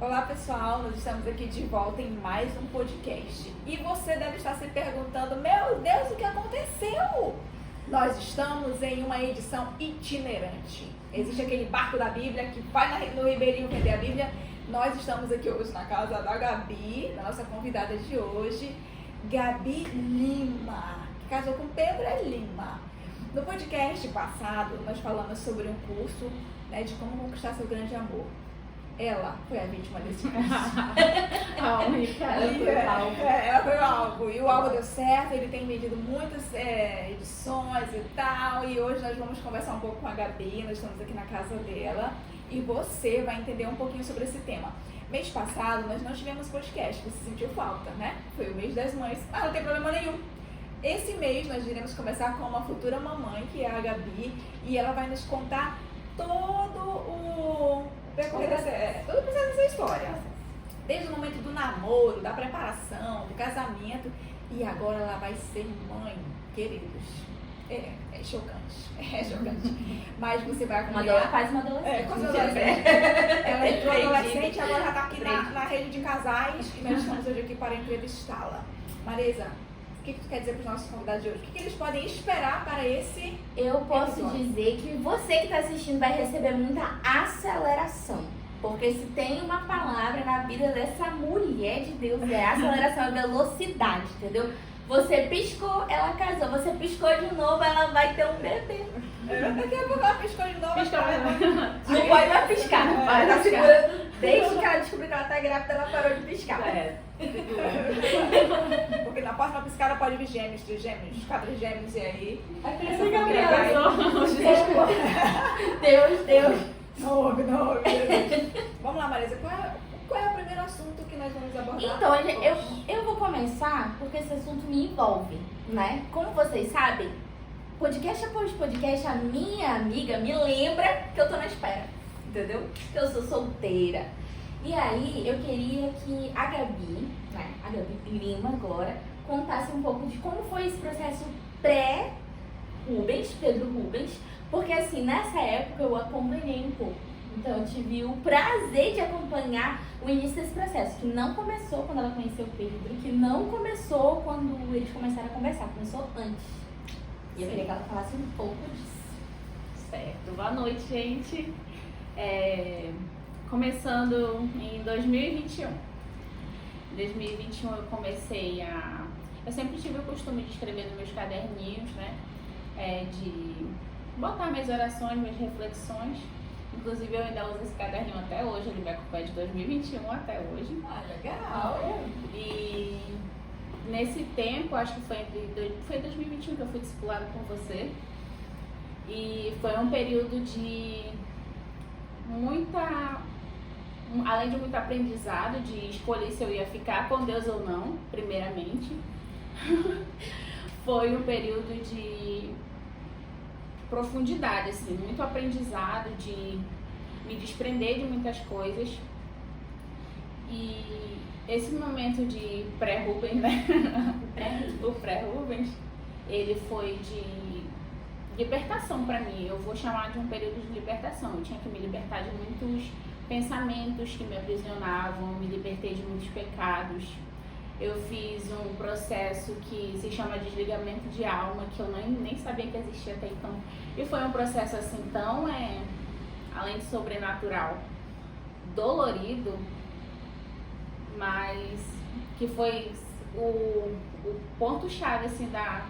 Olá pessoal, nós estamos aqui de volta em mais um podcast. E você deve estar se perguntando, meu Deus, o que aconteceu? Nós estamos em uma edição itinerante. Existe aquele barco da Bíblia que vai no Ribeirinho vender a Bíblia. Nós estamos aqui hoje na casa da Gabi, da nossa convidada de hoje, Gabi Lima, que casou com Pedro Lima. No podcast passado, nós falamos sobre um curso, de como conquistar seu grande amor. Ela foi a vítima desse curso. A única. Ela foi o alvo. E o alvo deu certo, ele tem vendido muitas edições e tal. E hoje nós vamos conversar um pouco com a Gabi, nós estamos aqui na casa dela. E você vai entender um pouquinho sobre esse tema. Mês passado nós não tivemos podcast, você sentiu falta, né? Foi o mês das mães, mas não tem problema nenhum. Esse mês nós iremos conversar com uma futura mamãe, que é a Gabi. E ela vai nos contar todo o processo dessa história. Desde o momento do namoro, da preparação, do casamento. E agora ela vai ser mãe, queridos. É chocante. É chocante. Mas você vai acompanhar. Uma faz uma adolescente. Com adolescente. Ela entrou adolescente e agora já está aqui na rede de casais. E nós estamos hoje aqui para entrevistá-la. Marisa, o que tu quer dizer para os nossos convidados de hoje? O que eles podem esperar para esse Eu posso episódio? dizer que você que está assistindo vai receber muita aceleração. Porque se tem uma palavra na vida dessa mulher de Deus, é aceleração, é velocidade, entendeu? Você piscou, ela casou. Você piscou de novo, ela vai ter um bebê. Daqui a pouco ela piscou de novo. Não pode mais piscar. Ela tá segurando desde que ela descobriu que ela tá grávida, ela parou de piscar. Porque na próxima piscada pode vir gêmeos, trigêmeos, quadrigêmeos e aí. Essa Deus. Não ouve. Vamos lá, Marisa, qual é o primeiro assunto que nós vamos abordar? Então, eu vou começar porque esse assunto me envolve, né? Como vocês sabem, podcast após podcast, a minha amiga me lembra que eu tô na espera, entendeu? Que eu sou solteira. E aí, eu queria que a Gabi, né? A Gabi Lima agora, contasse um pouco de como foi esse processo pré-Rubens, Pedro Rubens, porque assim, nessa época eu acompanhei um pouco. Então eu tive o prazer de acompanhar o início desse processo, que não começou quando ela conheceu o Pedro, que não começou quando eles começaram a conversar, começou antes. E eu queria que ela falasse um pouco disso. Certo, boa noite, gente. Começando em 2021. Em 2021 eu comecei a... Eu sempre tive o costume de escrever nos meus caderninhos, né? De botar minhas orações, minhas reflexões. Inclusive eu ainda uso esse caderninho até hoje, ele me acompanha de 2021 até hoje. Legal. E nesse tempo, acho que foi em 2021 que eu fui discipulada com você. E foi um período de além de muito aprendizado, de escolher se eu ia ficar com Deus ou não, primeiramente. Foi um período de profundidade, assim, muito aprendizado, de me desprender de muitas coisas. E esse momento de pré-Rubens, né? O pré-Rubens, ele foi de libertação para mim. Eu vou chamar de um período de libertação. Eu tinha que me libertar de muitos pensamentos que me aprisionavam, me libertei de muitos pecados. Eu fiz um processo que se chama desligamento de alma, que eu nem sabia que existia até então. E foi um processo assim tão, além de sobrenatural, dolorido, mas que foi o ponto-chave assim, da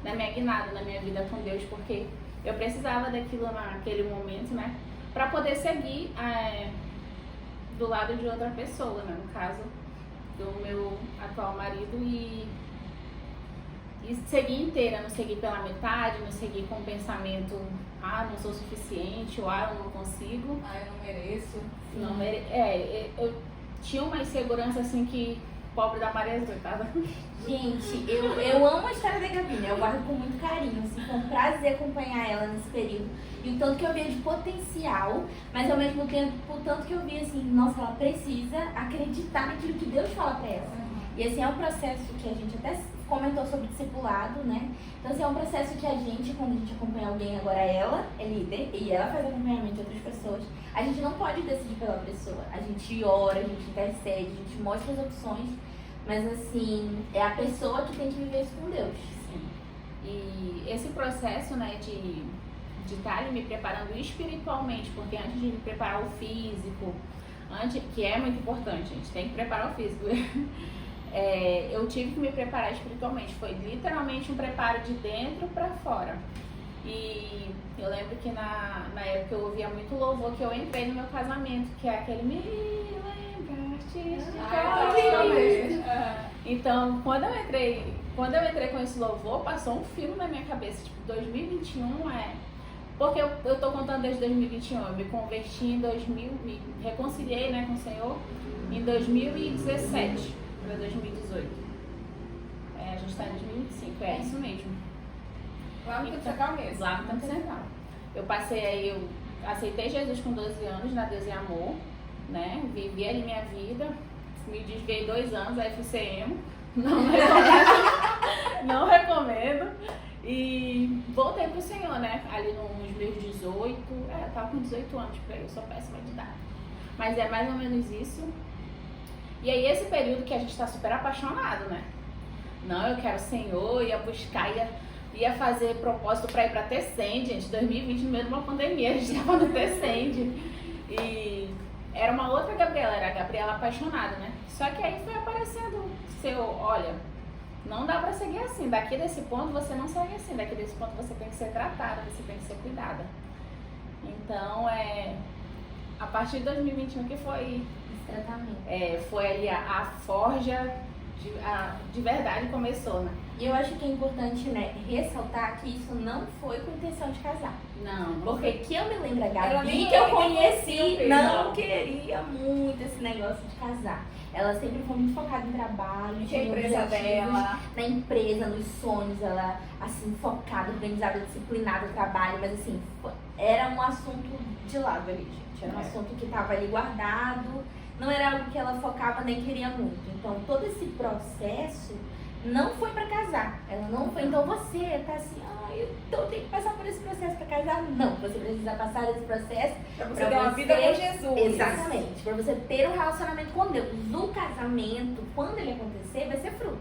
minha guinada, na minha vida com Deus, porque eu precisava daquilo naquele momento, né? Para poder seguir do lado de outra pessoa, né? No caso do meu atual marido, e seguir inteira, não seguir pela metade, não seguir com o pensamento, não sou suficiente, ou eu não consigo. Eu não mereço. Uhum. Eu tinha uma insegurança assim que, pobre da Maria, coitada. Gente, eu amo a história da Gabi, né? Eu guardo com muito carinho, assim, foi um prazer acompanhar ela nesse período. E o tanto que eu via de potencial, mas ao mesmo tempo, o tanto que eu via assim, nossa, ela precisa acreditar naquilo que Deus fala pra ela. E assim, é um processo que a gente até comentou sobre discipulado, né? Então, assim, é um processo que a gente, quando a gente acompanha alguém, agora ela é líder e ela faz acompanhamento de outras pessoas, a gente não pode decidir pela pessoa. A gente ora, a gente intercede, a gente mostra as opções, mas, assim, é a pessoa que tem que viver isso com Deus. Sim. E esse processo, né, de estar me preparando espiritualmente, porque antes de me preparar o físico, que é muito importante, a gente tem que preparar o físico, eu tive que me preparar espiritualmente. Foi literalmente um preparo de dentro para fora. E eu lembro que na época eu ouvia muito louvor, que eu entrei no meu casamento, que é aquele me lembraste de Então, quando eu entrei com esse louvor, passou um filme na minha cabeça, tipo, 2021 porque eu tô contando desde 2021, eu me converti em 2000, me reconciliei, né, com o Senhor em 2017 para 2018. A gente tá em 2025, é isso mesmo. Lá no Campo Central mesmo. Lá no Campo Central. Eu aceitei Jesus com 12 anos na Deus e Amor, né, vivi ali minha vida, me desviei 2 anos, aí fui ser emo, não recomendo. E voltei pro Senhor, né? Ali nos meus 18, eu tava com 18 anos por aí, eu sou péssima de idade. Mas é mais ou menos isso. E aí esse período que a gente tá super apaixonado, né? Não, eu quero o Senhor, ia buscar, ia fazer propósito pra ir pra Tecende, gente. 2020, no meio de uma pandemia, a gente tava no Tecende. E era uma outra Gabriela, era a Gabriela apaixonada, né? Só que aí foi aparecendo olha, não dá pra seguir assim, daqui desse ponto você não segue assim, daqui desse ponto você tem que ser tratada, você tem que ser cuidada. Então, a partir de 2021 que foi Esse tratamento. Foi ali a forja de verdade começou, né? E eu acho que é importante, né, ressaltar que isso não foi com intenção de casar. Não. Porque que eu me lembro a Ela Gabi, nem que eu conhecia conheci, o Pedro. não queria muito esse negócio de casar. Ela sempre foi muito focada em trabalho, Que a tinha empresa objetivos dela. na empresa, nos sonhos, ela, assim, focada, organizada, disciplinada no trabalho, mas assim, era um assunto de lado ali, gente. Era um assunto que estava ali guardado, não era algo que ela focava nem queria muito. Então, todo esse processo não foi pra casar. Ela não foi. Então, você tá assim, então eu tenho que passar por esse processo pra casar? Não, você precisa passar esse processo Pra você ter uma vida com Jesus. Exatamente, pra você ter um relacionamento com Deus. O casamento, quando ele acontecer, vai ser fruto.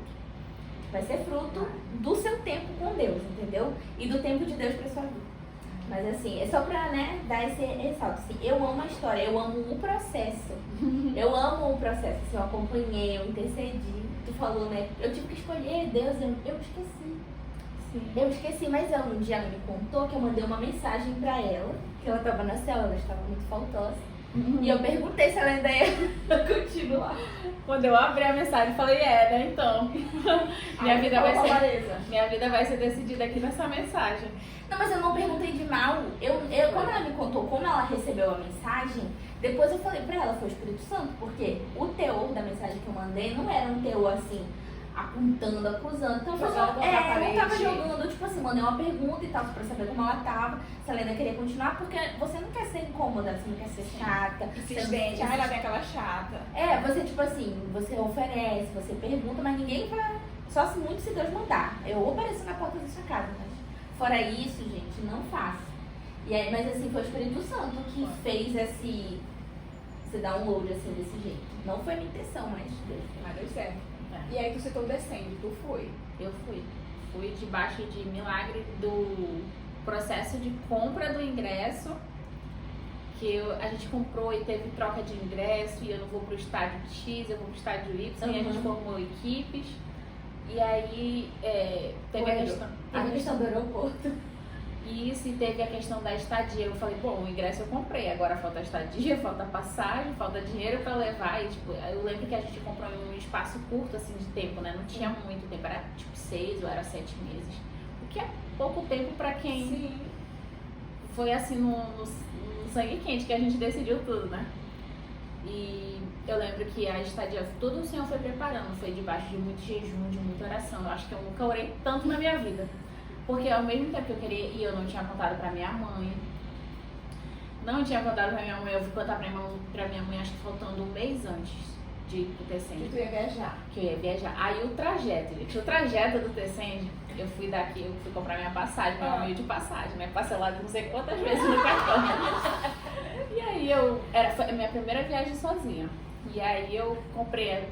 Vai ser fruto do seu tempo com Deus, entendeu? E do tempo de Deus pra sua vida. Mas assim, é só pra, né, dar esse ressalto. Assim, eu amo a história, eu amo o processo. Eu amo o processo. Assim, eu acompanhei, eu intercedi. Tu falou, né? Eu tive que escolher Deus, eu esqueci. Sim. Eu esqueci, mas ela um dia me contou que eu mandei uma mensagem pra ela, que ela tava na célula, ela estava muito faltosa. E eu perguntei se ela ainda ia continuar. Quando eu abri a mensagem, eu falei, né, então. Minha vida vai ser decidida aqui nessa mensagem. Não, mas eu não perguntei de mal. Quando ela me contou como ela recebeu a mensagem, depois eu falei pra ela, foi o Espírito Santo, porque o teor da mensagem que eu mandei não era um teor assim, apontando, acusando. Então eu não tava jogando, tipo assim, mandei uma pergunta e tal, pra saber como ela tava, se ela ainda queria continuar, porque você não quer ser incômoda, você não quer ser chata. Insistente, ela vem aquela chata. Você tipo assim, você oferece, você pergunta, mas ninguém vai, só se muito se Deus mandar. Eu apareço na porta da sua casa, mas fora isso, gente, não faço. E aí, mas assim, foi o Espírito Santo que fez esse download assim, desse jeito. Não foi minha intenção, mas Deus. Mas deu certo. E aí tu citou o Descende, tu foi. Eu fui debaixo de milagre do processo de compra do ingresso, que a gente comprou e teve troca de ingresso, e eu não vou pro estádio X, eu vou pro estádio Y, e a gente formou equipes. E aí teve a questão do aeroporto. Isso, e teve a questão da estadia. Eu falei, bom, o ingresso eu comprei, agora falta a estadia, falta a passagem, falta dinheiro pra levar. E, tipo, eu lembro que a gente comprou em um espaço curto, assim, de tempo, né? Não tinha muito tempo, era tipo 6 ou era 7 meses. O que é pouco tempo pra quem Sim. foi assim no sangue quente que a gente decidiu tudo, né? E eu lembro que a estadia, tudo o Senhor foi preparando, foi debaixo de muito jejum, de muita oração. Eu acho que eu nunca orei tanto na minha vida. Porque ao mesmo tempo que eu queria ir, eu não tinha contado pra minha mãe. Eu fui contar pra minha mãe acho que faltando um mês antes. de ir pro Que Tecende. tu ia viajar. Que eu ia viajar. Aí o trajeto, gente. O trajeto do Tecende, eu fui comprar minha passagem, meu meio de passagem, né? Parcelado não sei quantas vezes no cartão. E aí foi a minha primeira viagem sozinha. E aí eu comprei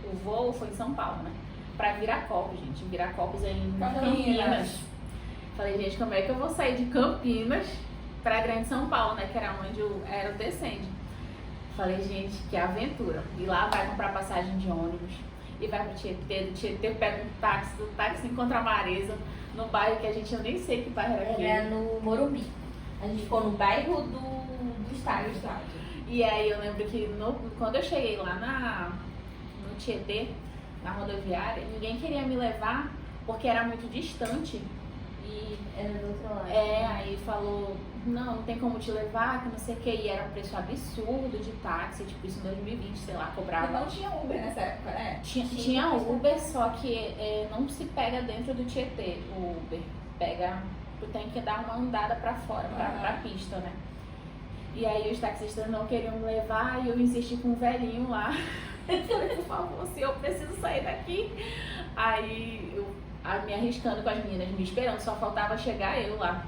o voo, foi em São Paulo, né? Pra Viracopos, gente. Viracopos é em Campinas. Falei, gente, como é que eu vou sair de Campinas pra Grande São Paulo, né? Que era onde era o Tecende. Falei, gente, que aventura. E lá vai comprar passagem de ônibus. E vai pro Tietê, do Tietê pega um táxi, do táxi encontra a Marisa, no bairro que eu nem sei que bairro era aquele. Era no Morumbi. A gente ficou no bairro do estádio. E aí eu lembro que quando eu cheguei lá no Tietê, na rodoviária, ninguém queria me levar porque era muito distante. E era do outro lado. Aí falou, não tem como te levar, que não sei o que. E era um preço absurdo de táxi, tipo isso em 2020, sei lá, cobrava. E não tinha Uber nessa época, né? Tinha Uber, só que não se pega dentro do Tietê, o Uber. Tu tem que dar uma andada pra fora, pra pista, né? E aí os taxistas não queriam me levar e eu insisti com um velhinho lá. Eu falei, por favor, senhor, eu preciso sair daqui. Aí eu me arriscando com as meninas, me esperando, só faltava chegar eu lá.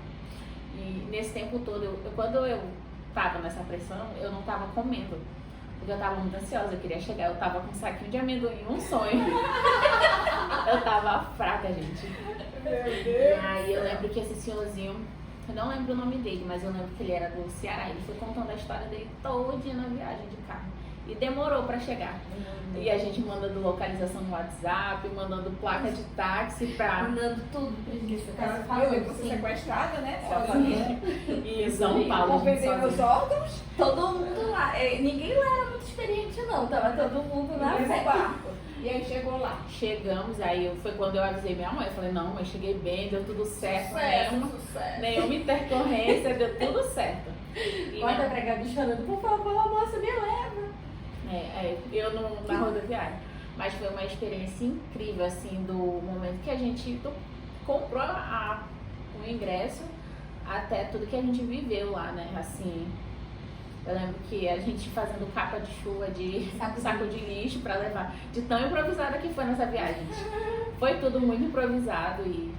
E nesse tempo todo, quando eu tava nessa pressão, eu não tava comendo. Porque eu tava muito ansiosa, eu queria chegar, eu tava com um saquinho de amendoim, um sonho. Eu tava fraca, gente. Meu Deus. E aí eu lembro que esse senhorzinho, eu não lembro o nome dele, mas eu lembro que ele era do Ceará. Ele foi contando a história dele todinha na viagem de carro. E demorou pra chegar. E a gente mandando localização no WhatsApp, mandando placa de táxi pra... Mandando tudo pra gente. Você sequestrada, né? Sozinha. E em São Paulo, Vou vender meus órgãos. Todo mundo lá. Ninguém lá era muito experiente, não. Tava todo mundo na No fé. barco. E aí chegou lá. Chegamos, aí foi quando eu avisei minha mãe. Eu falei, não, mãe, cheguei bem, deu tudo certo. Sucesso. Nenhuma intercorrência, deu tudo certo. E Bota pra Gabi chorando, por favor, moça, me leva. eu na rodoviária. Mas foi uma experiência incrível, assim, do momento que a gente comprou o ingresso até tudo que a gente viveu lá, né? Assim, eu lembro que a gente fazendo capa de chuva de saco de lixo pra levar, de tão improvisada que foi nessa viagem. Foi tudo muito improvisado e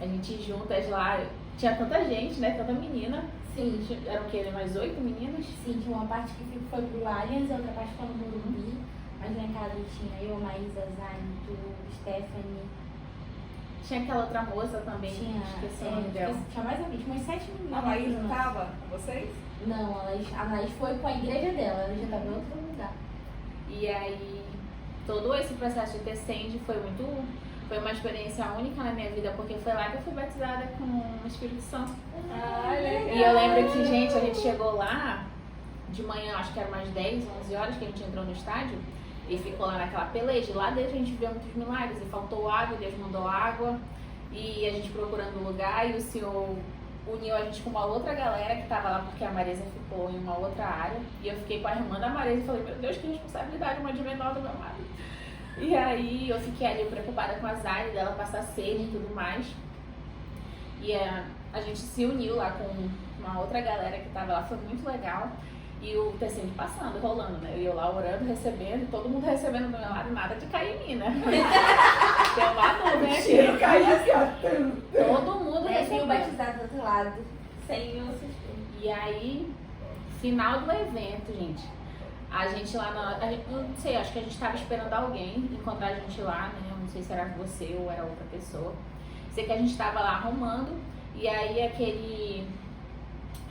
a gente juntas lá, tinha tanta gente, né? Tanta menina. Sim. Eram o quê? Mais 8 meninas? Sim, tinha uma parte que foi pro Allianz e a outra parte foi no Morumbi. Mas lá em casa tinha eu, Maísa, Zayn, tu, Stephanie. Tinha aquela outra moça também, esqueci o nome dela. Tinha mais amigos, umas 7 meninas. A Laís não tava com vocês? Não, a Laís foi com a igreja dela, ela já estava em outro lugar. E aí, todo esse processo de Tecende foi uma experiência única na minha vida, porque foi lá que eu fui batizada com o Espírito Santo. Legal. E eu lembro que, gente, a gente chegou lá de manhã, acho que era umas 10, 11 horas que a gente entrou no estádio e ficou lá naquela peleja. Lá dentro a gente viu muitos milagres e faltou água, Deus mandou água e a gente procurando lugar e o Senhor uniu a gente com uma outra galera que estava lá porque a Marisa ficou em uma outra área e eu fiquei com a irmã da Marisa e falei, meu Deus, que responsabilidade, uma de menor do meu lado. E aí eu fiquei ali preocupada com a Zari, dela passar sede e tudo mais. E a gente se uniu lá com uma outra galera que tava lá, foi muito legal. E o Tecende passando, rolando, né? E eu lá orando, recebendo, e todo mundo recebendo do meu lado, nada de cair em mim, né? Tem uma nuvem aqui. Caía assim, ó. Todo mundo Recebeu recebeu. batizado do outro lado, sem o suspeito. E aí, final do evento, gente. A gente lá eu não sei, acho que a gente tava esperando alguém encontrar a gente lá, né? Eu não sei se era você ou era outra pessoa. Sei que a gente tava lá arrumando, e aí aquele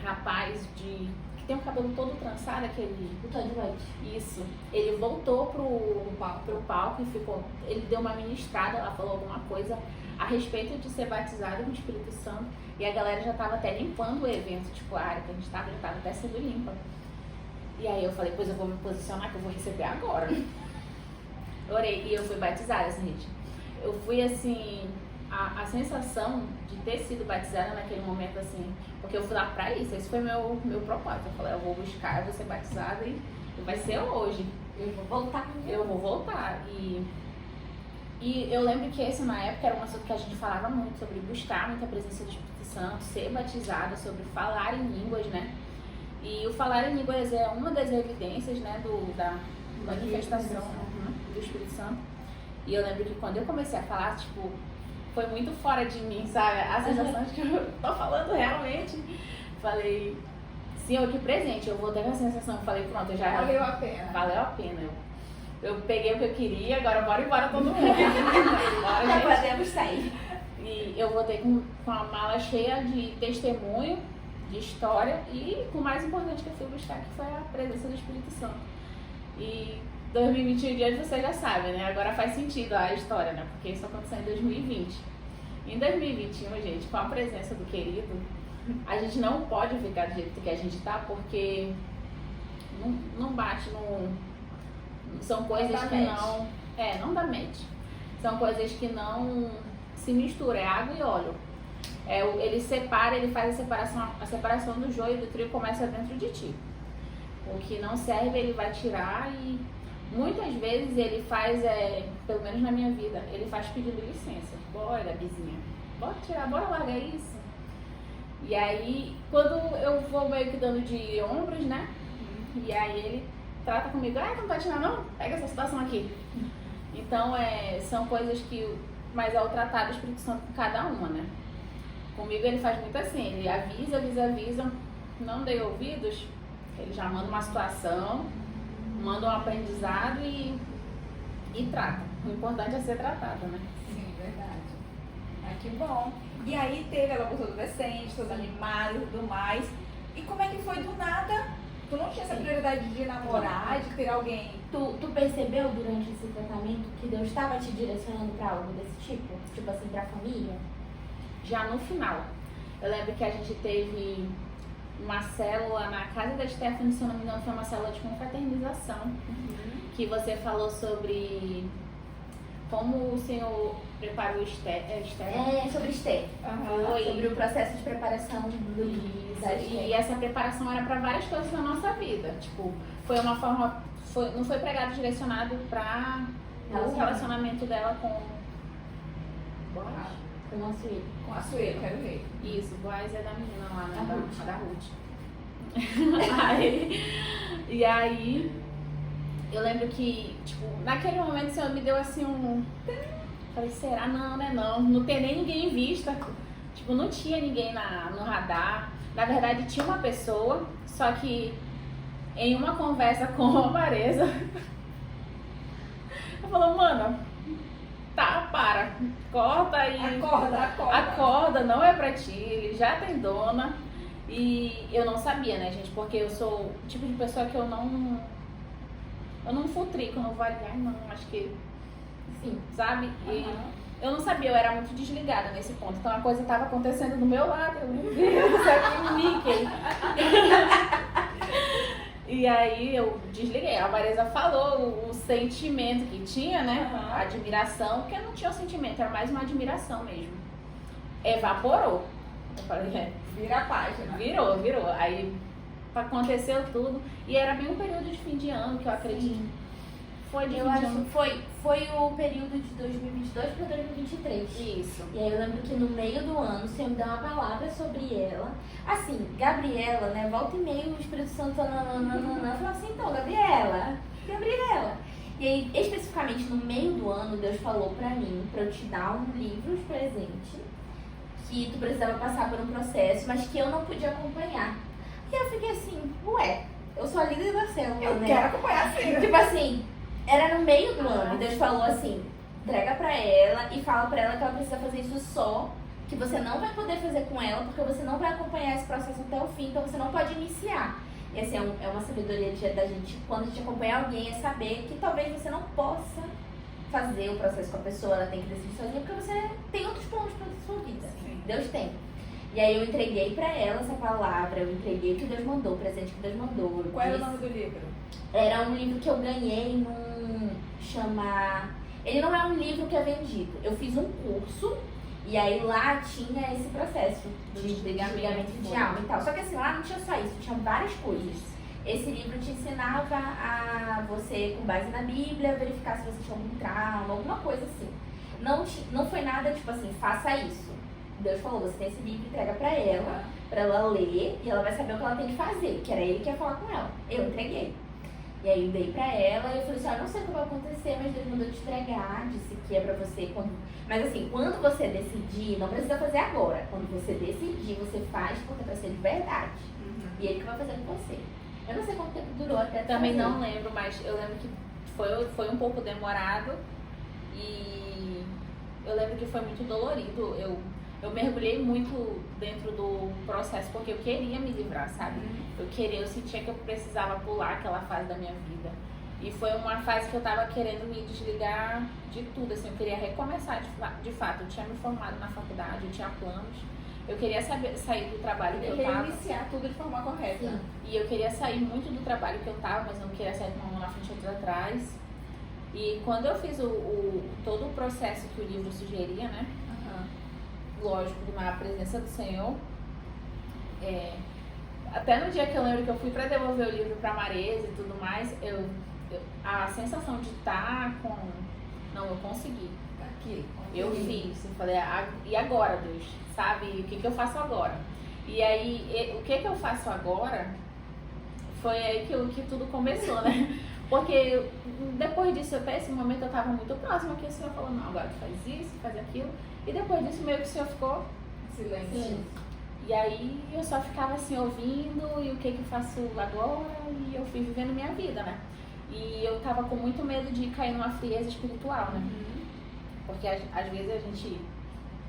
rapaz que tem o cabelo todo trançado, O Todd White. Isso. Ele voltou pro palco e ficou. Ele deu uma ministrada, ela falou alguma coisa a respeito de ser batizado no Espírito Santo. E a galera já tava até limpando o evento, tipo, a área que a gente tava, já tava até sendo limpa. E aí eu falei, pois eu vou me posicionar que eu vou receber agora. Orei e eu fui batizada, assim, gente. Eu fui assim, a sensação de ter sido batizada naquele momento, assim, porque eu fui lá pra isso, esse foi meu propósito. Eu falei, eu vou buscar, eu vou ser batizada e vai ser hoje. Eu vou voltar. Eu vou voltar. E eu lembro que esse na época era um assunto que a gente falava muito sobre buscar muita presença do Espírito Santo, ser batizada, sobre falar em línguas, né? E o falar em línguas é uma das evidências, né, manifestação do Espírito Santo. E eu lembro que quando eu comecei a falar, tipo, foi muito fora de mim, sabe? A sensação de que eu tô falando realmente. Falei, Senhor, que presente. Eu voltei com a sensação, falei, pronto, Valeu a pena. Valeu a pena. Eu peguei o que eu queria, agora bora embora todo mundo. Bora, Já gente. podemos sair. E eu voltei com a mala cheia de testemunho, de história e com o mais importante que eu fui buscar, que foi a presença do Espírito Santo. E 2021 de hoje você já sabe, né? Agora faz sentido a história, né? Porque isso aconteceu em 2020. Em 2021, gente, com a presença do querido, a gente não pode ficar do jeito que a gente tá, porque não bate no... São coisas que não... não dá match. São coisas que não se misturam, é água e óleo. Ele separa, ele faz a separação do joio e do trigo começa dentro de ti. O que não serve ele vai tirar e muitas vezes ele faz, pelo menos na minha vida, ele faz pedindo licença. Bora, Bizinha, bora tirar, bora largar isso. E aí, quando eu vou meio que dando de ombros, né? E aí ele trata comigo, não vai tirar não? Pega essa situação aqui. Então, são coisas que... Mas é o tratado do Espírito Santo com cada uma, né? Comigo ele faz muito assim, ele avisa, não dei ouvidos, ele já manda uma situação, manda um aprendizado e trata. O importante é ser tratado, né? Sim, verdade. Que bom. E aí teve ela por adolescente, toda animada e tudo mais. E como é que foi do nada? Tu não tinha essa prioridade de namorar, de ter alguém? Tu percebeu durante esse tratamento que Deus estava te direcionando para algo desse tipo? Tipo assim, pra família? Já no final. Eu lembro que a gente teve uma célula na casa da Stephanie, se eu não me engano, foi uma célula de confraternização. Que você falou sobre como o Senhor preparou Esther. Sobre Esther. Foi. Sobre o processo de preparação do livro. E essa preparação era para várias coisas na nossa vida. Tipo, foi uma forma. Não foi pregado direcionado para o relacionamento dela com Boaz. Com a Sueli. Com a Sueli, quero ver. Isso, Boaz é da menina lá, né? Da Ruth. E aí, eu lembro que, tipo, naquele momento o Senhor me deu assim um... Falei, será? Não, né? Não tem nem ninguém em vista. Tipo, não tinha ninguém no radar. Na verdade, tinha uma pessoa, só que em uma conversa com a Maresa, eu falou, mano, tá, para, corta e... Acorda, não é pra ti, ele já tem dona. E eu não sabia, né, gente, porque eu sou o tipo de pessoa que eu não futrico, não vou aliar, não, acho que, sim, sabe? E eu não sabia, eu era muito desligada nesse ponto. Então a coisa estava acontecendo do meu lado, eu não vi, isso aqui no Mickey. E aí eu desliguei. A Marisa falou o sentimento que tinha, né? A admiração, porque não tinha o sentimento, era mais uma admiração mesmo. Evaporou. Eu falei, vira a página. Virou. Aí aconteceu tudo. E era bem um período de fim de ano, que eu acredito. Sim. Foi de Eu acho que foi o período de 2022 para 2023. Isso. E aí eu lembro que no meio do ano o Senhor me deu uma palavra sobre ela. Assim, Gabriela, né? Volta e meia o Espírito Santo falou assim, então, Gabriela. E aí, especificamente no meio do ano, Deus falou pra mim, pra eu te dar um livro de presente, que tu precisava passar por um processo, mas que eu não podia acompanhar. E eu fiquei assim, eu sou a líder da célula, eu né? quero acompanhar sim. Tipo assim, era no meio do ano, Deus falou assim, entrega pra ela e fala pra ela que ela precisa fazer isso só, que você não vai poder fazer com ela, porque você não vai acompanhar esse processo até o fim, então você não pode iniciar. E assim, é uma sabedoria da gente, quando a gente acompanha alguém, é saber que talvez você não possa fazer o processo com a pessoa, ela tem que decidir sozinha, porque você tem outros planos pra sua vida. Sim. Deus tem. E aí eu entreguei pra ela essa palavra, eu entreguei o que Deus mandou, o presente que Deus mandou. Qual era o nome do livro? Era um livro que eu ganhei Ele não é um livro que é vendido. Eu fiz um curso e aí lá tinha esse processo de desligamento de alma e tal. Só que assim, lá não tinha só isso, tinha várias coisas. Esse livro te ensinava a você, com base na Bíblia, verificar se você tinha algum trauma, alguma coisa assim. Não foi nada tipo assim, faça isso. Deus falou, você tem esse livro, entrega pra ela ler, e ela vai saber o que ela tem que fazer, que era ele que ia falar com ela. Eu entreguei. E aí eu dei pra ela e eu falei assim, não sei o que vai acontecer, mas Deus mandou te entregar, disse que é pra você. Mas assim, quando você decidir, não precisa fazer agora. Quando você decidir, você faz porque é pra ser de verdade. E ele que vai fazer com você. Eu não sei quanto tempo durou até Também fazer. não lembro, mas eu lembro que foi um pouco demorado e eu lembro que foi muito dolorido. Eu mergulhei muito dentro do processo porque eu queria me livrar, sabe? Eu sentia que eu precisava pular aquela fase da minha vida. E foi uma fase que eu tava querendo me desligar de tudo, assim, eu queria recomeçar de fato. Eu tinha me formado na faculdade, eu tinha planos. Eu queria sair do trabalho que eu tava. Reiniciar tudo de forma correta. Sim. E eu queria sair muito do trabalho que eu tava, mas eu não queria sair com uma mão na frente e outra atrás. E quando eu fiz todo o processo que o livro sugeria, né? Lógico, na presença do Senhor. Até no dia que eu lembro que eu fui pra devolver o livro pra Marisa e tudo mais, a sensação de estar com... Não, eu consegui. Tá aqui. Eu fiz. Eu falei, e agora, Deus? Sabe? O que eu faço agora? E aí, o que eu faço agora foi aí que tudo começou, né? Porque depois disso, até esse momento, eu tava muito próxima, que o Senhor falou, não, agora tu faz isso, faz aquilo. E depois disso, meio que o Senhor ficou Silêncio. Sim. E aí eu só ficava assim ouvindo e o que eu faço agora, e eu fui vivendo minha vida, né? E eu tava com muito medo de cair numa frieza espiritual, né? Porque às vezes a gente,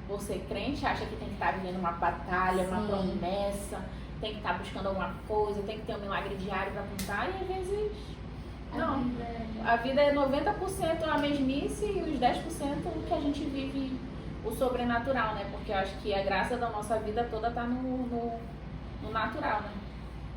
por ser crente, acha que tem que estar vivendo uma batalha, uma promessa, tem que estar buscando alguma coisa, tem que ter um milagre diário pra contar, e às vezes não. A vida é 90% a mesmice e os 10% que a gente vive o sobrenatural, né? Porque eu acho que a graça da nossa vida toda tá no natural, né?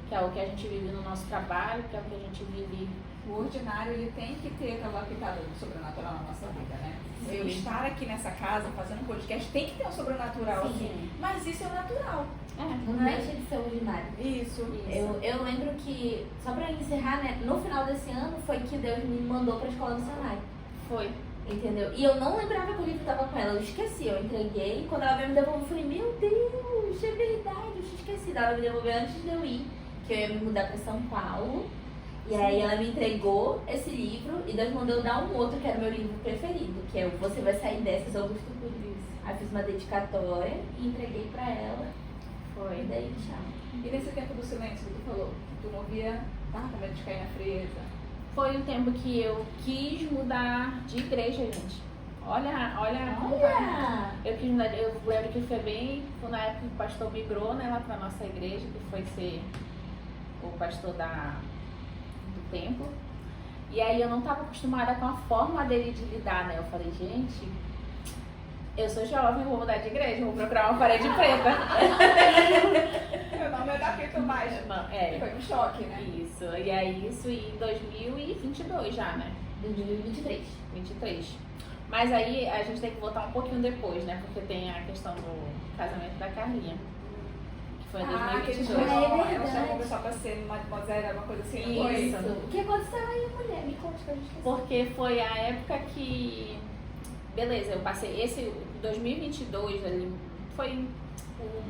Que é o que a gente vive no nosso trabalho, que é o que a gente vive. O ordinário, ele tem que ter aquela pitada do sobrenatural na nossa vida, né? Sim. Eu estar aqui nessa casa fazendo um podcast tem que ter um sobrenatural, Sim. assim. Mas isso é natural. Não deixa de ser ordinário. Isso. Eu lembro que, só pra encerrar, né, no final desse ano foi que Deus me mandou pra escola do Senai. Foi. Entendeu? E eu não lembrava que o livro tava com ela, eu esqueci, eu entreguei, e quando ela veio me devolver, eu falei, meu Deus, é verdade, eu tinha esquecido. Ela me devolveu antes de eu ir, que eu ia me mudar pra São Paulo. E aí ela me entregou esse livro e Deus mandou eu dar um outro, que era o meu livro preferido, que é o Você Vai Sair Dessas, Augusto Cury. Aí fiz uma dedicatória e entreguei pra ela. Foi. E daí, tchau. E nesse tempo do silêncio que tu falou, tu não via, tava com medo de cair na frieza. Foi um tempo que eu quis mudar de igreja, gente. Olha como tá. Eu quis mudar, eu lembro que foi na época que o pastor migrou, né, lá pra nossa igreja, que foi ser o pastor do templo. E aí eu não estava acostumada com a forma dele de lidar, né? Eu falei, gente, eu sou jovem, vou mudar de igreja, vou procurar uma parede preta. Eu não me adapto mais. Não, Foi um choque, né? Isso. E aí isso em 2022 já, né? 2023. 23. Mas aí a gente tem que voltar um pouquinho depois, né? Porque tem a questão do casamento da Carlinha. Que foi em Que eles 2022. chamam, É ela chamou o verdade. pessoal pra ser uma mademoiselle, alguma coisa assim, não Isso. foi? O que aconteceu aí, mulher? Me conte que eu esqueci. Porque foi a época que... Beleza, eu passei esse 2022 ali, foi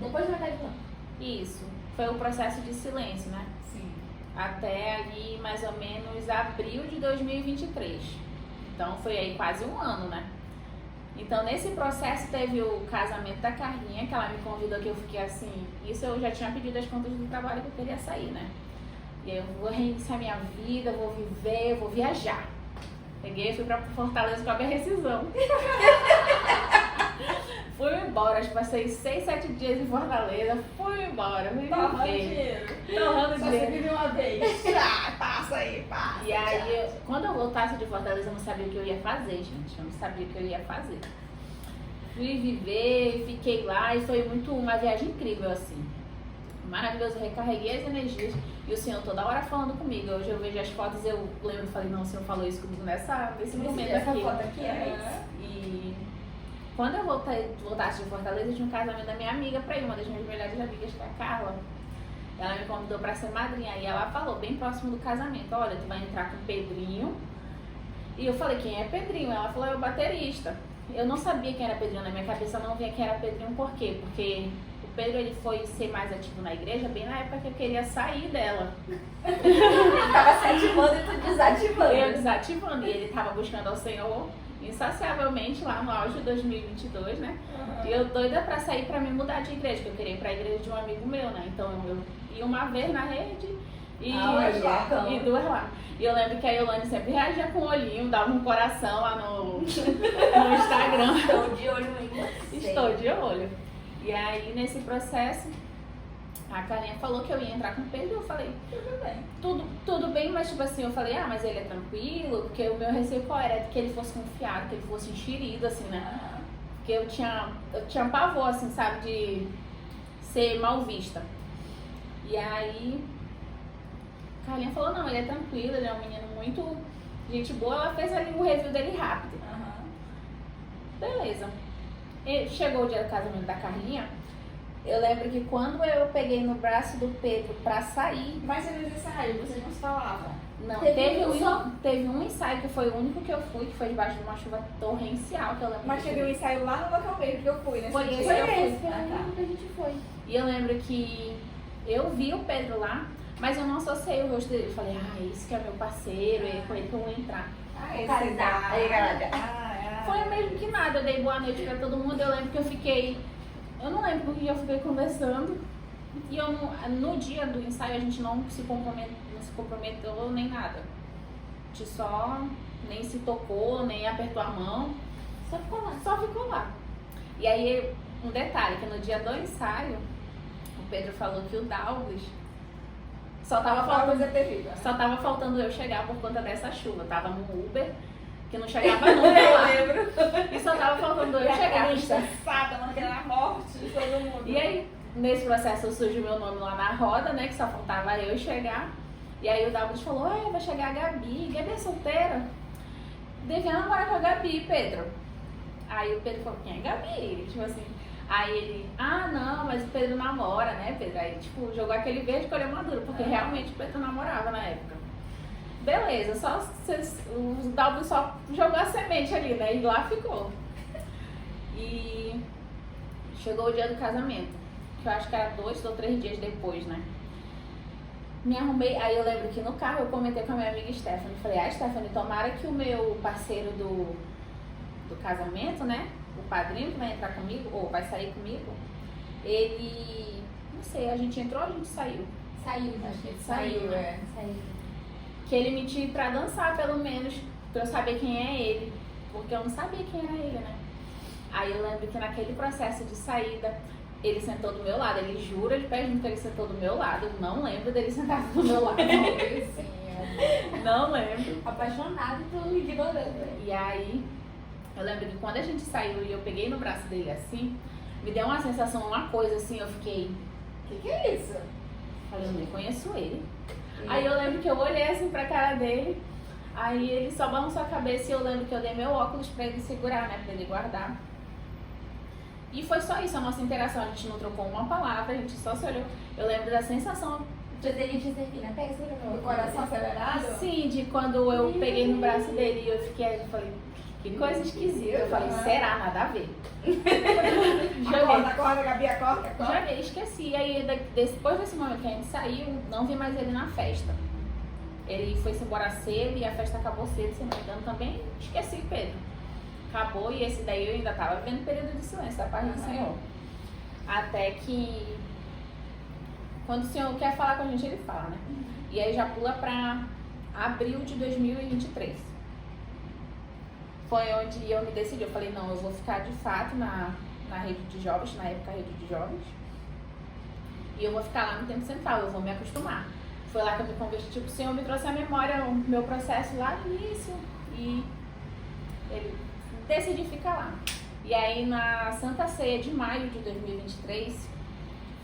Depois vai cair de novo. isso, foi o processo de silêncio, né? Sim. Até ali mais ou menos abril de 2023. Então foi aí quase um ano, né? Então nesse processo teve o casamento da Carlinha, que ela me convidou, que eu fiquei assim, isso eu já tinha pedido as contas do trabalho que eu queria sair, né? E aí eu vou reiniciar minha vida, vou viver, eu vou viajar. Peguei e fui pra Fortaleza com a minha rescisão. Fui embora, acho que passei 6, 7 dias em Fortaleza, fui embora, me Torrando viver. dinheiro. Torrando Só você dinheiro. vive uma vez. Passa aí, passa. E aí, quando eu voltasse de Fortaleza, eu não sabia o que eu ia fazer, gente. Eu não sabia o que eu ia fazer. Fui viver, fiquei lá e foi uma viagem incrível, assim. Maravilhoso, recarreguei as energias e o Senhor toda hora falando comigo. Hoje eu vejo as fotos e eu lembro e falei, não, o Senhor falou isso comigo nesse momento Essa aqui. foto aqui é E quando eu voltasse de Fortaleza, eu tinha um casamento da minha amiga pra ir, uma das minhas melhores amigas, que é a Carla. Ela me convidou pra ser madrinha e ela falou, bem próximo do casamento, olha, tu vai entrar com o Pedrinho. E eu falei, quem é Pedrinho? Ela falou, é o baterista. Eu não sabia quem era Pedrinho, na minha cabeça não vinha quem era Pedrinho, por quê? Porque o Pedro ele foi ser mais ativo na igreja bem na época que eu queria sair dela. Ele tava se ativando e tu desativando. Eu desativando. E ele tava buscando ao Senhor insaciavelmente lá no auge de 2022, né? E eu doida pra sair pra me mudar de igreja, que eu queria ir pra igreja de um amigo meu, né? Então eu ia uma vez na rede e duas lá. E eu lembro que a Yolane sempre reagia com o olhinho, dava um coração lá no Instagram. Estou de olho em você. Estou de olho. E aí, nesse processo, a Carlinha falou que eu ia entrar com o Pedro e eu falei, tudo bem, mas tipo assim, eu falei, mas ele é tranquilo, porque o meu receio qual era? Que ele fosse confiado, que ele fosse enxerido, assim, né? Porque eu tinha pavor, assim, sabe, de ser mal vista. E aí, a Carlinha falou, não, ele é tranquilo, ele é um menino muito gente boa, ela fez ali o review dele rápido. Beleza. E chegou o dia do casamento da Carlinha, eu lembro que quando eu peguei no braço do Pedro pra sair... Mas eles ensaios, vocês não se falavam? Não, Teve um ensaio que foi o único que eu fui, que foi debaixo de uma chuva torrencial, que eu lembro. Mas teve um ensaio lá no local mesmo que eu fui, né? Foi esse Foi que eu fui. esse, que a gente foi. E eu lembro que eu vi o Pedro lá, mas eu não associei o rosto dele. Eu falei, esse que é meu parceiro, é com ele que eu vou entrar. Esse da... Aí, galera. Foi o mesmo que nada, eu dei boa noite pra todo mundo, eu lembro que eu fiquei... Eu não lembro porque eu fiquei conversando. E eu no dia do ensaio a gente não se comprometeu nem nada. A gente só nem se tocou, nem apertou a mão. Só ficou lá. E aí, um detalhe, que no dia do ensaio, o Pedro falou que o Douglas só tava faltando eu chegar por conta dessa chuva. Eu tava no Uber, que não chegava nunca lá. E só tava faltando eu chegar. Estressada, mantendo a morte de todo mundo. E aí, nesse processo surgiu meu nome lá na roda, né? Que só faltava eu chegar. E aí o Douglas falou, vai chegar a Gabi. Gabi é solteira? Devia namorar com a Gabi, Pedro. Aí o Pedro falou, quem é Gabi? Tipo assim. Aí ele, não, mas o Pedro namora, né, Pedro? Aí, tipo, jogou aquele verde com olho maduro, porque realmente o Pedro namorava na época. Beleza, o Douglas só jogou a semente ali, né? E lá ficou. E chegou o dia do casamento, que eu acho que era 2 ou 3 dias depois, né? Me arrumei, aí eu lembro que no carro eu comentei com a minha amiga Stephanie. Falei, Stephanie, tomara que o meu parceiro do casamento, né? O padrinho que vai entrar comigo, ou vai sair comigo, ele... Não sei, a gente entrou ou a gente saiu? Saiu. Que ele me tinha pra dançar, pelo menos, pra eu saber quem é ele. Porque eu não sabia quem era ele, né? Aí eu lembro que naquele processo de saída, ele sentou do meu lado. Ele jura de pé junto que ele sentou do meu lado. Eu não lembro dele sentar do meu lado. Não lembro. Apaixonado por ignorância. E aí, eu lembro que quando a gente saiu e eu peguei no braço dele assim, me deu uma sensação, uma coisa assim, eu fiquei... O que é isso? Falei, eu nem conheço ele. Aí eu lembro que eu olhei assim pra cara dele, aí ele só balançou a cabeça e eu lembro que eu dei meu óculos pra ele segurar, né, pra ele guardar. E foi só isso a nossa interação, a gente não trocou uma palavra, a gente só se olhou. Eu lembro da sensação de ele dizer, pega esse o coração acelerado? Sim, de quando eu peguei no braço dele e eu fiquei, eu falei, que coisa esquisita. Eu falei, será? Nada a ver. Acorda, Gabi, acorda. Joguei, esqueci. Aí depois desse momento que a gente saiu, não vi mais ele na festa. Ele foi-se embora cedo e a festa acabou cedo, se não me engano, também esqueci Pedro. Acabou e esse daí eu ainda estava vivendo período de silêncio da parte do Senhor. Até que quando o Senhor quer falar com a gente, ele fala, né? E aí já pula para abril de 2023. Foi onde eu me decidi, eu falei, não, eu vou ficar de fato na rede de jovens, na época rede de jovens. E eu vou ficar lá no Tempo Central, eu vou me acostumar. Foi lá que eu me converti, tipo, o Senhor me trouxe à memória o meu processo lá no início. E ele decidi ficar lá. E aí na Santa Ceia de maio de 2023,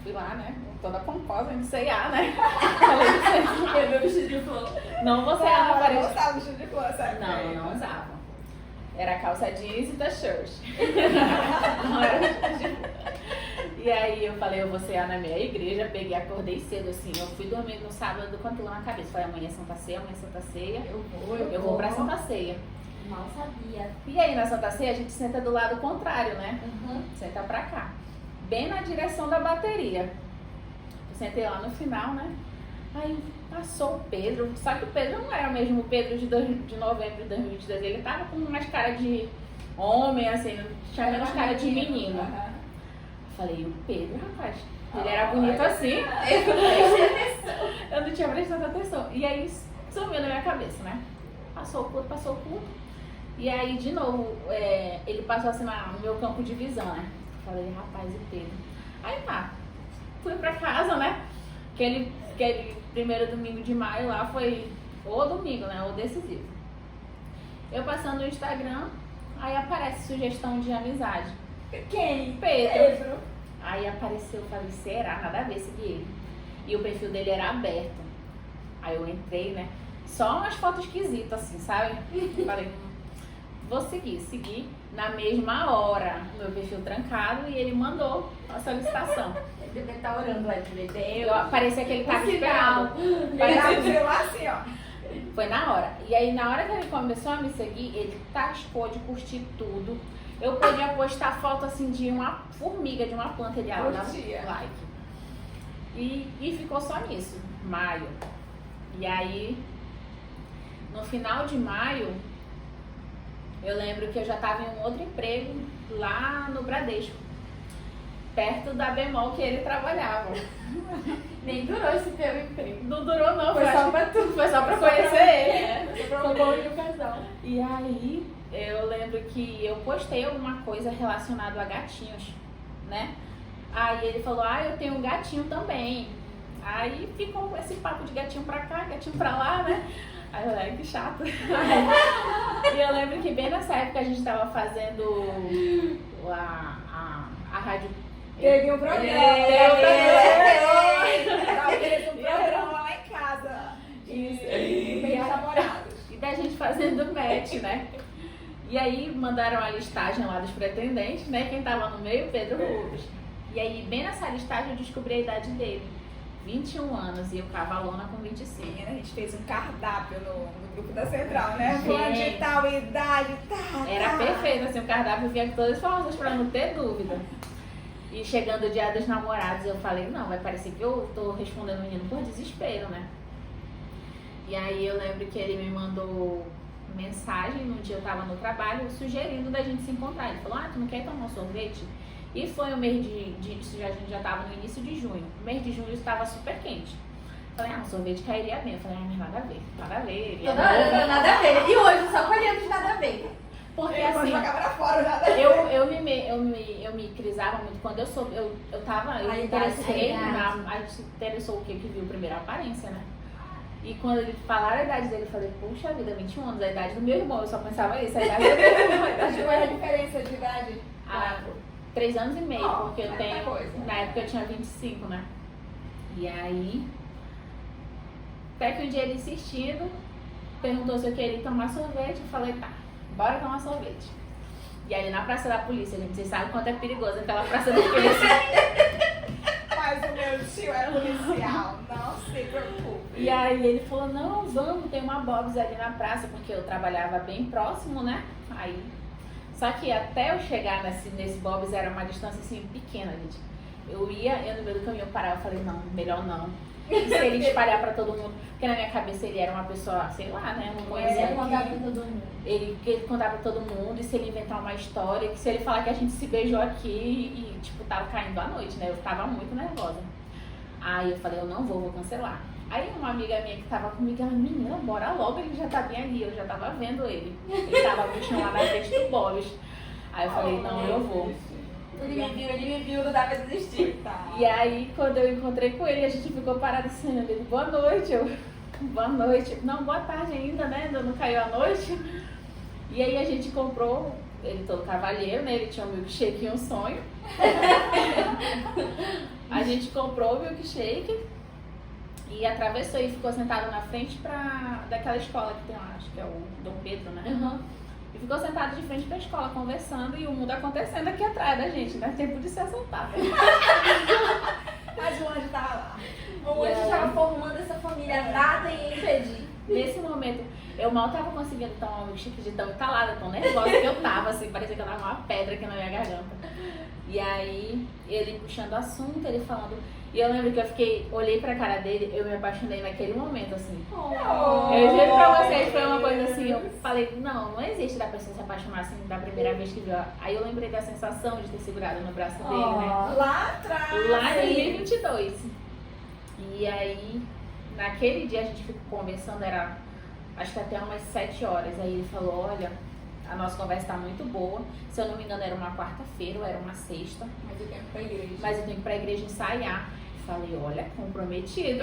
fui lá, né? Toda pomposa, de C&A, né? Falei, meu vestido de flor. não vou C&A na parede. Não usava vestido de flor, sabe? Não usava. Era calça jeans e t-shirt. Não era vestido de flor. E aí eu falei, eu vou C&A na minha igreja, peguei, acordei cedo assim. Eu fui dormir no sábado com aquilo na cabeça. Falei, amanhã é Santa Ceia, amanhã é Santa Ceia. Eu vou pra Santa Ceia. Mal sabia. E aí na Santa Ceia a gente senta do lado contrário, né? Senta pra cá. bem na direção da bateria. Eu sentei lá no final, né? Aí passou o Pedro, só que o Pedro não era mesmo o Pedro de novembro de 2022, ele tava com umas caras de homem, assim, não tinha menos cara de menino. Falei, o Pedro, rapaz, ele era bonito assim. Eu não tinha prestado atenção. E aí sumiu na minha cabeça, né? Passou o culto. E aí, de novo, ele passou assim no meu campo de visão, né? Falei, rapaz, o Pedro. Aí tá, fui pra casa, né? Aquele primeiro domingo de maio lá foi o domingo, né? O decisivo. Eu passando no Instagram, aí aparece sugestão de amizade. Quem? Pedro. Aí apareceu, eu falei, será? Nada a ver seguir ele. E o perfil dele era aberto. Aí eu entrei, né? Só umas fotos esquisitas, assim, sabe? Falei, vou seguir. Segui na mesma hora, meu perfil trancado, e ele mandou a solicitação. Ele deve estar orando lá de ver. Parecia que ele tava esperando. Parecia lá assim, ó. Foi na hora. E aí, na hora que ele começou a me seguir, ele tascou de curtir tudo. Eu podia postar foto, assim, de uma formiga, de uma planta, ele dava like. E ficou só nisso, maio. E aí, no final de maio, eu lembro que eu já estava em um outro emprego lá no Bradesco, perto da Bemol que ele trabalhava. Nem durou esse teu emprego. Não durou não, Foi só pra tu. Foi só pra conhecer ele. Foi pra unir o casal. E aí, eu lembro que eu postei alguma coisa relacionada a gatinhos, né? Aí ele falou, eu tenho um gatinho também. Aí ficou esse papo de gatinho pra cá, gatinho pra lá, né? Aí eu falei, que chato. E eu lembro que bem nessa época a gente tava fazendo a rádio. Teve um programa. Teve um programa lá em casa. Isso. Bem namorados. E da gente fazendo match, né? E aí mandaram a listagem lá dos pretendentes, né? Quem tava no meio, Pedro Rubens. E aí, bem nessa listagem, eu descobri a idade dele. 21 anos, e eu cavalona com 25. A gente fez um cardápio no grupo da Central, né? Fulano de Gente. tal idade, Era perfeito, assim, o cardápio vinha com todas as informações pra não ter dúvida. E chegando o dia dos namorados, eu falei, não, vai parecer que eu tô respondendo o menino por desespero, né? E aí eu lembro que ele me mandou mensagem, num dia eu tava no trabalho, sugerindo da gente se encontrar. Ele falou, tu não quer tomar um sorvete? E foi o mês a gente já estava no início de junho. O mês de junho estava super quente. Falei, um sorvete cairia bem. Eu falei, mas nada a ver, nada a ver. Nada a ver. E hoje só colhemos nada a ver. Porque assim, eu me crisava muito quando eu soube, eu interessou o que viu primeiro a aparência, né? E quando ele falaram a idade dele, eu falei, puxa vida, 21 anos, a idade do meu irmão, eu só pensava isso, a idade do meu irmão. Qual é a diferença de idade? 3 anos e meio, porque eu tenho. Coisa. Na época eu tinha 25, né? E aí. Até que um dia ele insistindo, perguntou se eu queria tomar sorvete. Eu falei, tá, bora tomar sorvete. E ali na Praça da Polícia, gente, vocês sabem quanto é perigoso aquela Praça da Polícia. Mas o meu tio é policial, não se preocupe. E aí ele falou, não, vamos, tem uma Bob's ali na praça, porque eu trabalhava bem próximo, né? Aí. Só que até eu chegar nesse Bob's era uma distância assim pequena, gente. Eu no meio do caminho eu parava e falei, não, melhor não. E se ele espalhar pra todo mundo? Porque na minha cabeça ele era uma pessoa, sei lá, né? Não conhecia. Ele contava pra todo mundo. Ele contava pra todo mundo, e se ele inventar uma história, que se ele falar que a gente se beijou aqui e tipo, tava caindo a noite, né? Eu tava muito nervosa. Aí eu falei, eu não vou cancelar. Aí uma amiga minha que tava comigo, ela, menina, bora logo, ele já tá bem ali, eu já tava vendo ele. Ele tava me chamando na frente do Bob's. Aí eu falei, não, eu vou. Ele me viu, não dá pra desistir. Tá. E aí, quando eu encontrei com ele, a gente ficou parado assim, ele, boa noite, boa noite. Não, boa tarde ainda, né, ainda não caiu a noite. E aí a gente comprou, ele todo cavalheiro, né, ele tinha um milkshake e um sonho. A gente comprou o milkshake e atravessou e ficou sentado na frente daquela escola que tem lá, acho que é o Dom Pedro, né? Uhum. E ficou sentado de frente pra escola, conversando, e o mundo acontecendo aqui atrás da gente, né? Tempo de se assaltar. Mas o anjo tava lá. O anjo estava formando essa família nada e impedir. Nesse momento, Eu mal tava conseguindo tomar um milkshake de tão entalada, tão nervosa que eu tava, assim, parecia que eu tava uma pedra aqui na minha garganta. E aí, ele puxando assunto, ele falando... E eu lembro que olhei pra cara dele, eu me apaixonei naquele momento, assim. Eu juro pra vocês, foi uma coisa assim, eu falei, não existe da pessoa se apaixonar assim da primeira vez que viu. Aí eu lembrei da sensação de ter segurado no braço dele, né? Lá atrás. Lá em 2022. E aí, naquele dia a gente ficou conversando, era acho que até umas 7 horas. Aí ele falou, olha, a nossa conversa tá muito boa. Se eu não me engano, era uma quarta-feira ou era uma sexta. Mas eu tenho que ir pra igreja. Mas eu tenho que ir pra igreja ensaiar. Falei, olha, comprometido.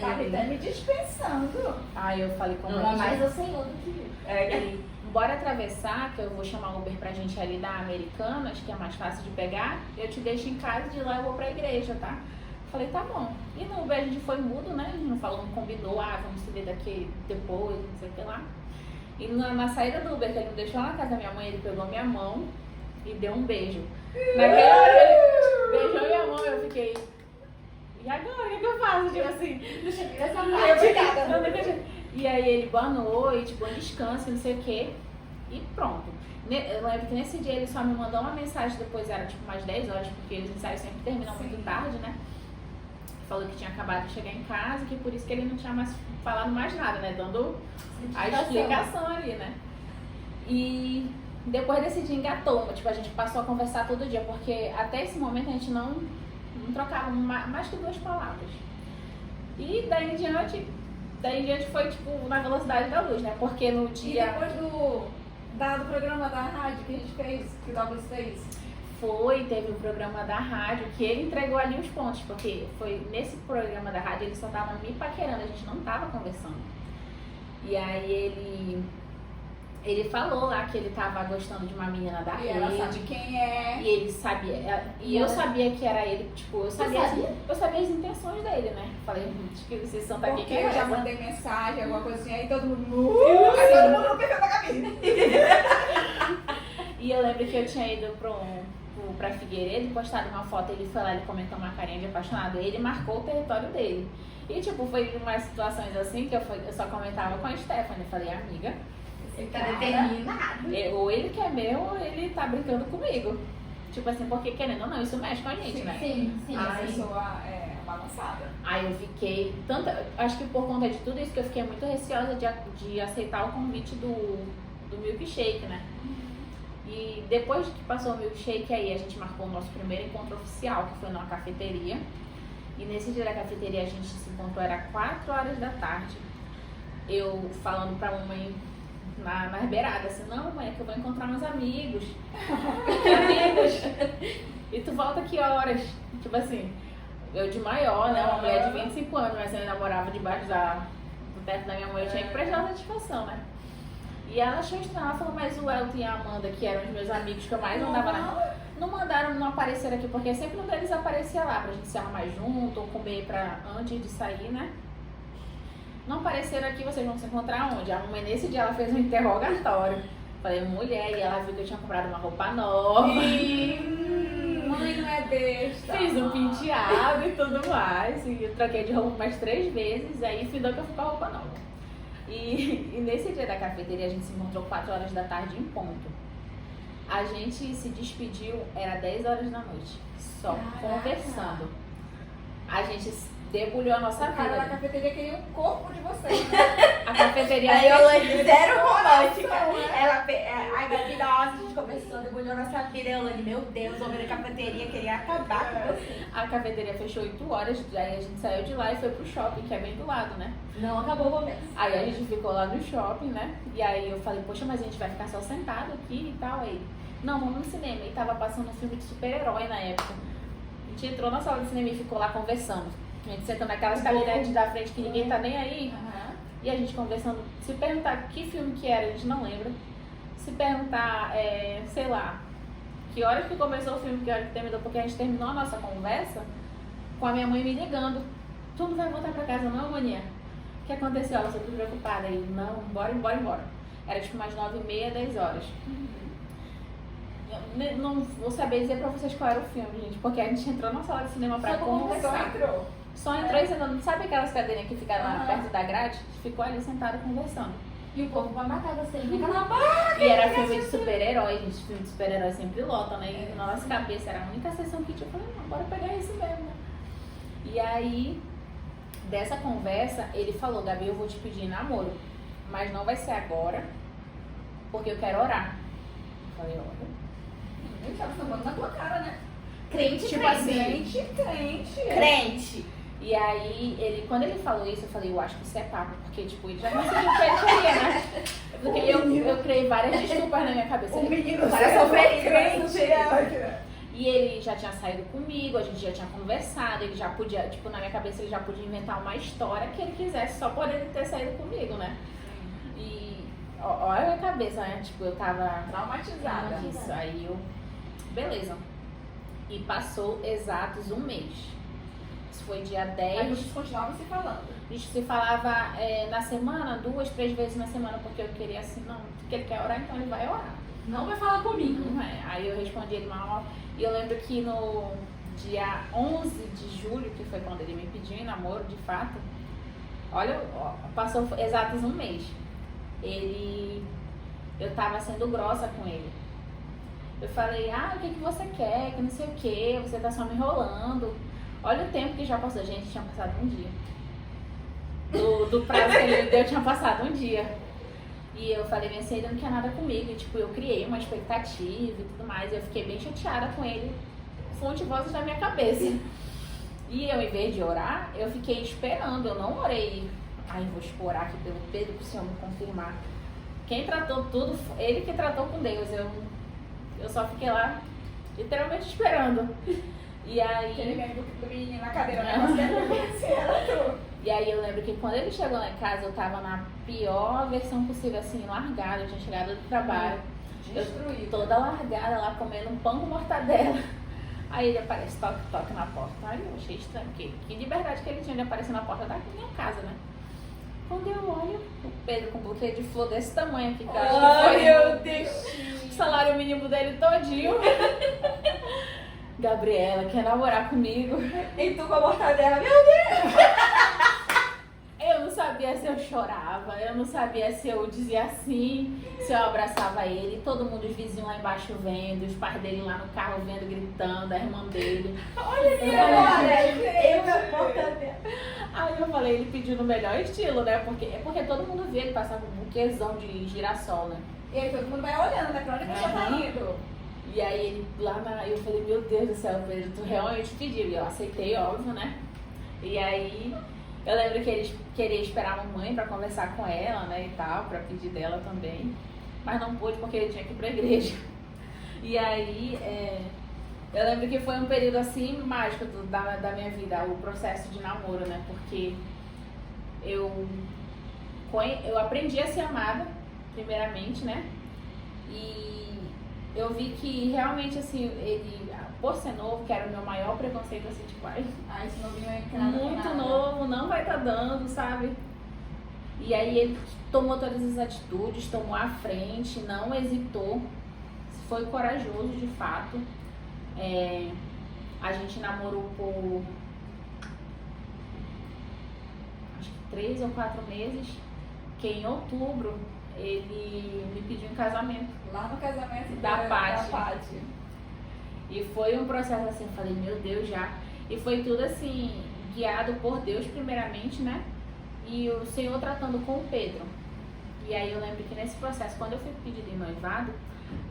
Tá me dispensando. Aí eu falei, Ama comprometido. mais o Senhor do que eu. Ele, bora atravessar, que eu vou chamar o Uber pra gente ali da Americanas, que é mais fácil de pegar. Eu te deixo em casa e de lá eu vou pra igreja, tá? Falei, tá bom. E no Uber a gente foi mudo, né? A gente não falou, não combinou, vamos se ver daqui depois, não sei o que lá. E na saída do Uber, que ele me deixou na casa da minha mãe, ele pegou minha mão e deu um beijo. Naquela hora ele beijou minha mão, eu fiquei... E agora, o que eu faço? Tipo assim, deixa eu essa parte. E aí ele, boa noite, bom descanso, não sei o quê. E pronto. Eu lembro que nesse dia ele só me mandou uma mensagem, depois era tipo mais 10 horas, porque os ensaios sempre terminam muito tarde, né? Falou que tinha acabado de chegar em casa, que por isso que ele não tinha mais falado mais nada, né? Dando a explicação ali, né? E depois desse dia engatou, tipo, a gente passou a conversar todo dia, porque até esse momento a gente não trocava mais que 2 palavras. E daí em diante foi tipo na velocidade da luz, né? Porque no dia... E depois do programa da rádio que a gente fez, que o Douglas fez? Teve o programa da rádio que ele entregou ali os pontos, porque foi nesse programa da rádio ele só tava me paquerando, a gente não tava conversando. E aí ele falou lá que ele tava gostando de uma menina da rede. E ela sabe quem é. E ele sabia. E eu sabia que era ele, tipo, eu sabia as intenções dele, né? Falei, acho que vocês são daqui Porque que eu já essa. mandei mensagem, alguma coisa assim, aí todo mundo. Aí todo mundo no perfil da Gabi. E eu lembro que eu tinha ido pra Figueiredo e postado uma foto, ele foi lá, ele comentou uma carinha de apaixonado, ele marcou o território dele. E tipo, foi umas situações assim que eu só comentava com a Stephanie, eu falei, amiga, Ele tá determinado. ou ele quer meu ou ele tá brincando comigo. Tipo assim, porque querendo ou não, isso mexe com a gente, né? Sim. A pessoa é balançada. Aí eu fiquei, acho que por conta de tudo isso que eu fiquei muito receosa de aceitar o convite do milkshake, né? E depois que passou o milkshake, aí a gente marcou o nosso primeiro encontro oficial, que foi numa cafeteria. E nesse dia da cafeteria a gente se encontrou, era 4 horas da tarde. Eu falando pra mamãe nas beiradas, assim, não mãe, é que eu vou encontrar meus amigos. E tu volta que horas? Tipo assim, eu de maior, né, uma mulher de 25 anos, mas eu namorava debaixo do teto da minha mãe, eu tinha que prestar satisfação, né? E ela achou estranho, ela falou, mas o Elton e a Amanda, que eram os meus amigos que eu mais andava não apareceram aqui, porque sempre um deles aparecia lá pra gente se arrumar junto ou comer antes de sair, né? Não apareceram aqui, vocês vão se encontrar onde? A mãe nesse dia ela fez um interrogatório. Falei, mulher, e ela viu que eu tinha comprado uma roupa nova. Mãe não é besta. Fiz um penteado e tudo mais. E eu troquei de roupa mais 3 vezes, aí findou que eu fui com a roupa nova. E nesse dia da cafeteria a gente se encontrou 4 horas da tarde em ponto. A gente se despediu, era 10 horas da noite, só conversando. A gente debulhou a nossa A cara da vida. cafeteria queria o corpo de vocês, né? A cafeteria. Aí eu Lani, zero romântica. Né? A Gabi, nossa, a gente começou, debulhou nossa vida. Eu Lani, meu Deus, o homem da cafeteria queria acabar com você. A cafeteria fechou 8 horas, aí a gente saiu de lá e foi pro shopping, que é bem do lado, né? Não acabou o momento. Aí a gente ficou lá no shopping, né? E aí eu falei, poxa, mas a gente vai ficar só sentado aqui e tal. Aí, não, vamos no cinema. E tava passando um filme de super-herói na época. A gente entrou na sala de cinema e ficou lá conversando. A gente senta naquelas cabinetes da frente que ninguém tá nem aí. E a gente conversando. Se perguntar que filme que era, a gente não lembra. Se perguntar, sei lá, que horas que começou o filme, que horas que terminou, porque a gente terminou a nossa conversa com a minha mãe me ligando. Tu não vai voltar pra casa não, maninha? O que aconteceu? Ela ficou preocupada. Aí, não, embora. Era tipo mais 9h30, 10 horas. Eu não vou saber dizer pra vocês qual era o filme, gente, porque a gente entrou na sala de cinema pra conversar. Só entrou e sentando. Sabe aquelas cadeirinhas que ficam lá perto da grade? Ficou ali sentado conversando. E o povo vai matar você. Fica na barra. E era filme de super-herói, gente. Filme de super-herói sempre lota, né? E na nossa cabeça era a única sessão que tinha. Eu falei, não, bora pegar isso mesmo, né? E aí, dessa conversa, ele falou, Gabi, eu vou te pedir namoro. Mas não vai ser agora, porque eu quero orar. Eu falei, olha. Ele tava sambando na tua cara, né? Crente, Tipo crente. assim, Crente. E aí, quando ele falou isso, eu falei, eu acho que isso é papo, porque, tipo, ele já conseguiu o que ele queria, né? Porque eu criei várias desculpas na minha cabeça. O menino Parece é crente. E ele já tinha saído comigo, a gente já tinha conversado, ele já podia, tipo, na minha cabeça ele já podia inventar uma história que ele quisesse, só por ele ter saído comigo, né? E olha a minha cabeça, né? Tipo, eu tava Traumatizada. Isso, aí eu... Beleza. E passou exatos um mês. Isso foi dia 10. Aí vocês continuavam se falando. A gente se falava na semana, 2, 3 vezes na semana, porque eu queria assim, não, porque ele quer orar, então ele vai orar. Não vai falar comigo. Não é. Aí eu respondi ele mal. E eu lembro que no dia 11 de julho, que foi quando ele me pediu em namoro, de fato, olha, passou exatos um mês. Eu tava sendo grossa com ele. Eu falei, o que você quer, que não sei o que, você tá só me enrolando. Olha o tempo que já passou. Gente, tinha passado um dia. Do prazo que ele me deu, tinha passado um dia. E eu falei, bem assim, ele não quer nada comigo. E, tipo, eu criei uma expectativa e tudo mais. E eu fiquei bem chateada com ele. Fonte vozes da minha cabeça. E eu, em vez de orar, eu fiquei esperando. Eu não orei. Vou orar aqui pelo Pedro, pro Senhor me confirmar. Quem tratou tudo, ele que tratou com Deus. Eu só fiquei lá, literalmente esperando. E aí... Aquele meme do menino na cadeira, né? Você E aí eu lembro que quando ele chegou lá em casa, eu tava na pior versão possível, assim, largada. Eu tinha chegado do trabalho. destruída. Toda largada lá, comendo um pão com mortadela. Aí ele aparece, toque na porta. Aí eu achei estranho, porque que liberdade que ele tinha de aparecer na porta da minha casa, né? Quando eu olho, o Pedro com um buquê de flor desse tamanho aqui, que eu acho que foi meu Deus. o salário mínimo dele todinho. Gabriela, quer namorar comigo? E tu com a mortadela, meu Deus. Eu não sabia se eu chorava, eu não sabia se eu dizia assim, se eu abraçava ele, todo mundo, os vizinhos lá embaixo vendo, os pais dele lá no carro vendo, gritando, a irmã dele. Olha aqui Eu agora. falei, Eu com a mortadela. Aí eu falei, ele pediu no melhor estilo, né? Porque todo mundo vê ele passar com um buquezão de girassol, né? E aí todo mundo vai olhando, né? Pra onde a pessoa tá indo? E aí ele eu falei, meu Deus do céu, Pedro, tu realmente pediu. E eu aceitei, óbvio, né? E aí eu lembro que eles queriam esperar a mamãe pra conversar com ela, né, e tal, pra pedir dela também. Mas não pude porque ele tinha que ir pra igreja. E aí eu lembro que foi um período assim mágico da minha vida, o processo de namoro, né? Porque eu aprendi a ser amada, primeiramente, né? E eu vi que realmente, assim, ele, por ser novo, que era o meu maior preconceito, assim, tipo, Esse novinho aí que nada com muito nada. novo, não vai estar dando, sabe? E aí ele tomou todas as atitudes, tomou a frente, não hesitou, foi corajoso de fato. A gente namorou por acho que 3 ou 4 meses, que em outubro ele me pediu em casamento. Lá no casamento Da Paty. Paty. E foi um processo assim, eu falei, meu Deus, já. E foi tudo assim, guiado por Deus primeiramente, né? E o Senhor tratando com o Pedro. E aí eu lembro que nesse processo, quando eu fui pedido em noivado,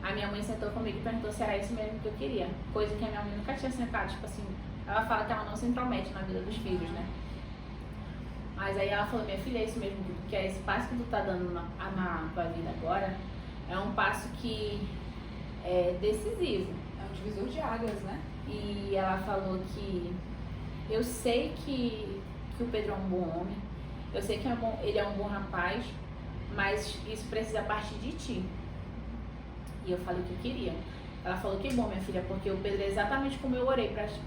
a minha mãe sentou comigo e perguntou se era isso mesmo que eu queria. Coisa que a minha mãe nunca tinha sentado, tipo assim, ela fala que ela não se intromete na vida dos filhos, né? Mas aí ela falou, minha filha, é isso mesmo, que é esse passo que tu tá dando na tua vida agora, é um passo que é decisivo. É um divisor de águas, né? E ela falou que eu sei que o Pedro é um bom homem, eu sei que ele é um bom rapaz, mas isso precisa partir de ti. E eu falei o que eu queria. Ela falou, que bom, minha filha, porque o Pedro é exatamente como eu orei pra ti.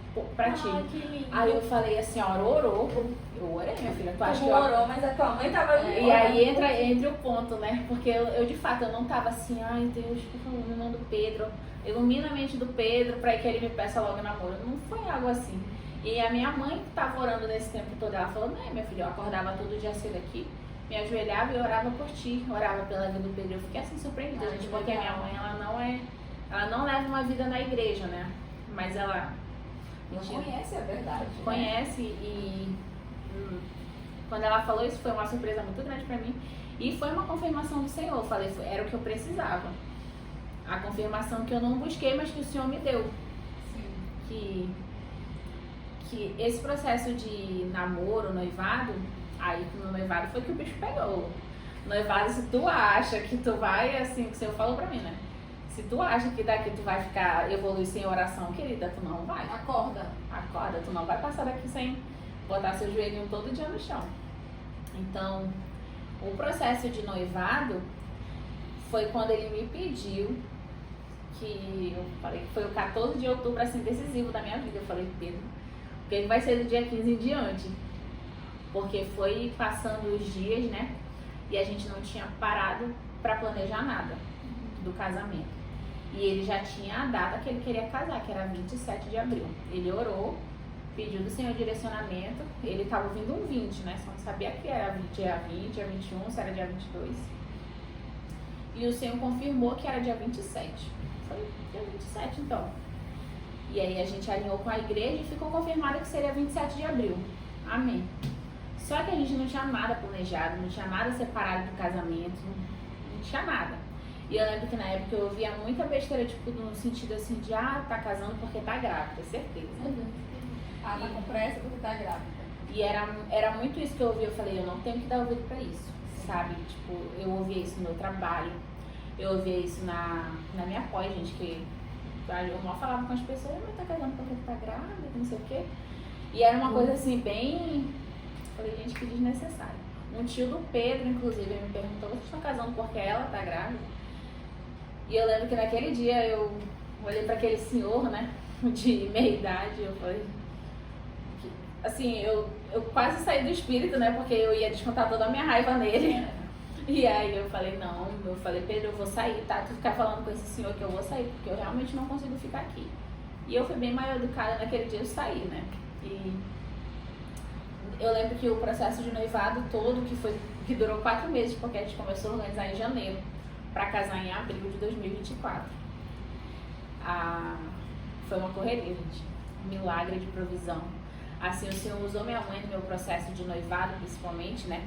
Que lindo. Aí eu falei, a senhora orou? Eu orei, minha filha. Tu acha Tu que eu... orou, mas a tua mãe tava ali. E aí entra o ponto, né? Porque eu de fato, eu não tava assim, ai Deus, por favor, no nome do Pedro, ilumina a mente do Pedro pra que ele me peça logo namoro. Não foi algo assim. E a minha mãe que tava orando nesse tempo todo, ela falou, não, minha filha, eu acordava todo dia cedo aqui, me ajoelhava e orava por ti, orava pela vida do Pedro. Eu fiquei assim surpreendida, gente, porque a minha mãe, ela não leva uma vida na igreja, né? Mas ela conhece a verdade. Conhece, né? E quando ela falou isso foi uma surpresa muito grande pra mim. E foi uma confirmação do Senhor. Eu falei, era o que eu precisava. A confirmação que eu não busquei, mas que o Senhor me deu. Sim. Que esse processo de namoro, noivado, aí no noivado foi que o bicho pegou. Noivado, se tu acha que tu vai, assim, o que o Senhor falou pra mim, né? Se tu acha que daqui tu vai evoluir sem oração, querida, tu não vai. Acorda, tu não vai passar daqui sem botar seu joelhinho todo dia no chão. Então, o processo de noivado foi quando ele me pediu, que eu falei que foi o 14 de outubro, assim, decisivo da minha vida. Eu falei, Pedro, o que vai ser do dia 15 em diante? Porque foi passando os dias, né? E a gente não tinha parado para planejar nada do casamento. E ele já tinha a data que ele queria casar, que era 27 de abril. Ele orou, pediu do Senhor direcionamento. Ele estava ouvindo um 20, né? Só não sabia que era dia 20, dia 21, se era dia 22. E o Senhor confirmou que era dia 27. Foi dia 27, então. E aí a gente alinhou com a igreja e ficou confirmado que seria 27 de abril. Amém. Só que a gente não tinha nada planejado, não tinha nada separado do casamento, não tinha nada. E eu lembro que na época eu ouvia muita besteira, tipo, no sentido assim de, tá casando porque tá grávida, certeza. Tá com pressa porque tá grávida. E era muito isso que eu ouvia. Eu falei, eu não tenho que dar ouvido pra isso, sabe? Tipo, eu ouvia isso no meu trabalho, eu ouvia isso na minha pós, gente, que eu mal falava com as pessoas, mas tá casando porque tá grávida, não sei o quê. E era uma coisa assim, bem... Falei, gente, que desnecessário. Um tio do Pedro, inclusive, me perguntou, vocês estão casando porque ela tá grávida? E eu lembro que naquele dia eu olhei pra aquele senhor, né, de meia idade, eu falei... Assim, eu quase saí do espírito, né, porque eu ia descontar toda a minha raiva nele. E aí eu falei, Pedro, eu vou sair, tá? Tu ficar falando com esse senhor que eu vou sair, porque eu realmente não consigo ficar aqui. E eu fui bem mal educada naquele dia, eu saí, né? E eu lembro que o processo de noivado todo, que durou 4 meses, porque a gente começou a organizar em janeiro, para casar em abril de 2024. Foi uma correria, gente. Um milagre de provisão. Assim, o Senhor usou minha mãe no meu processo de noivado, principalmente, né?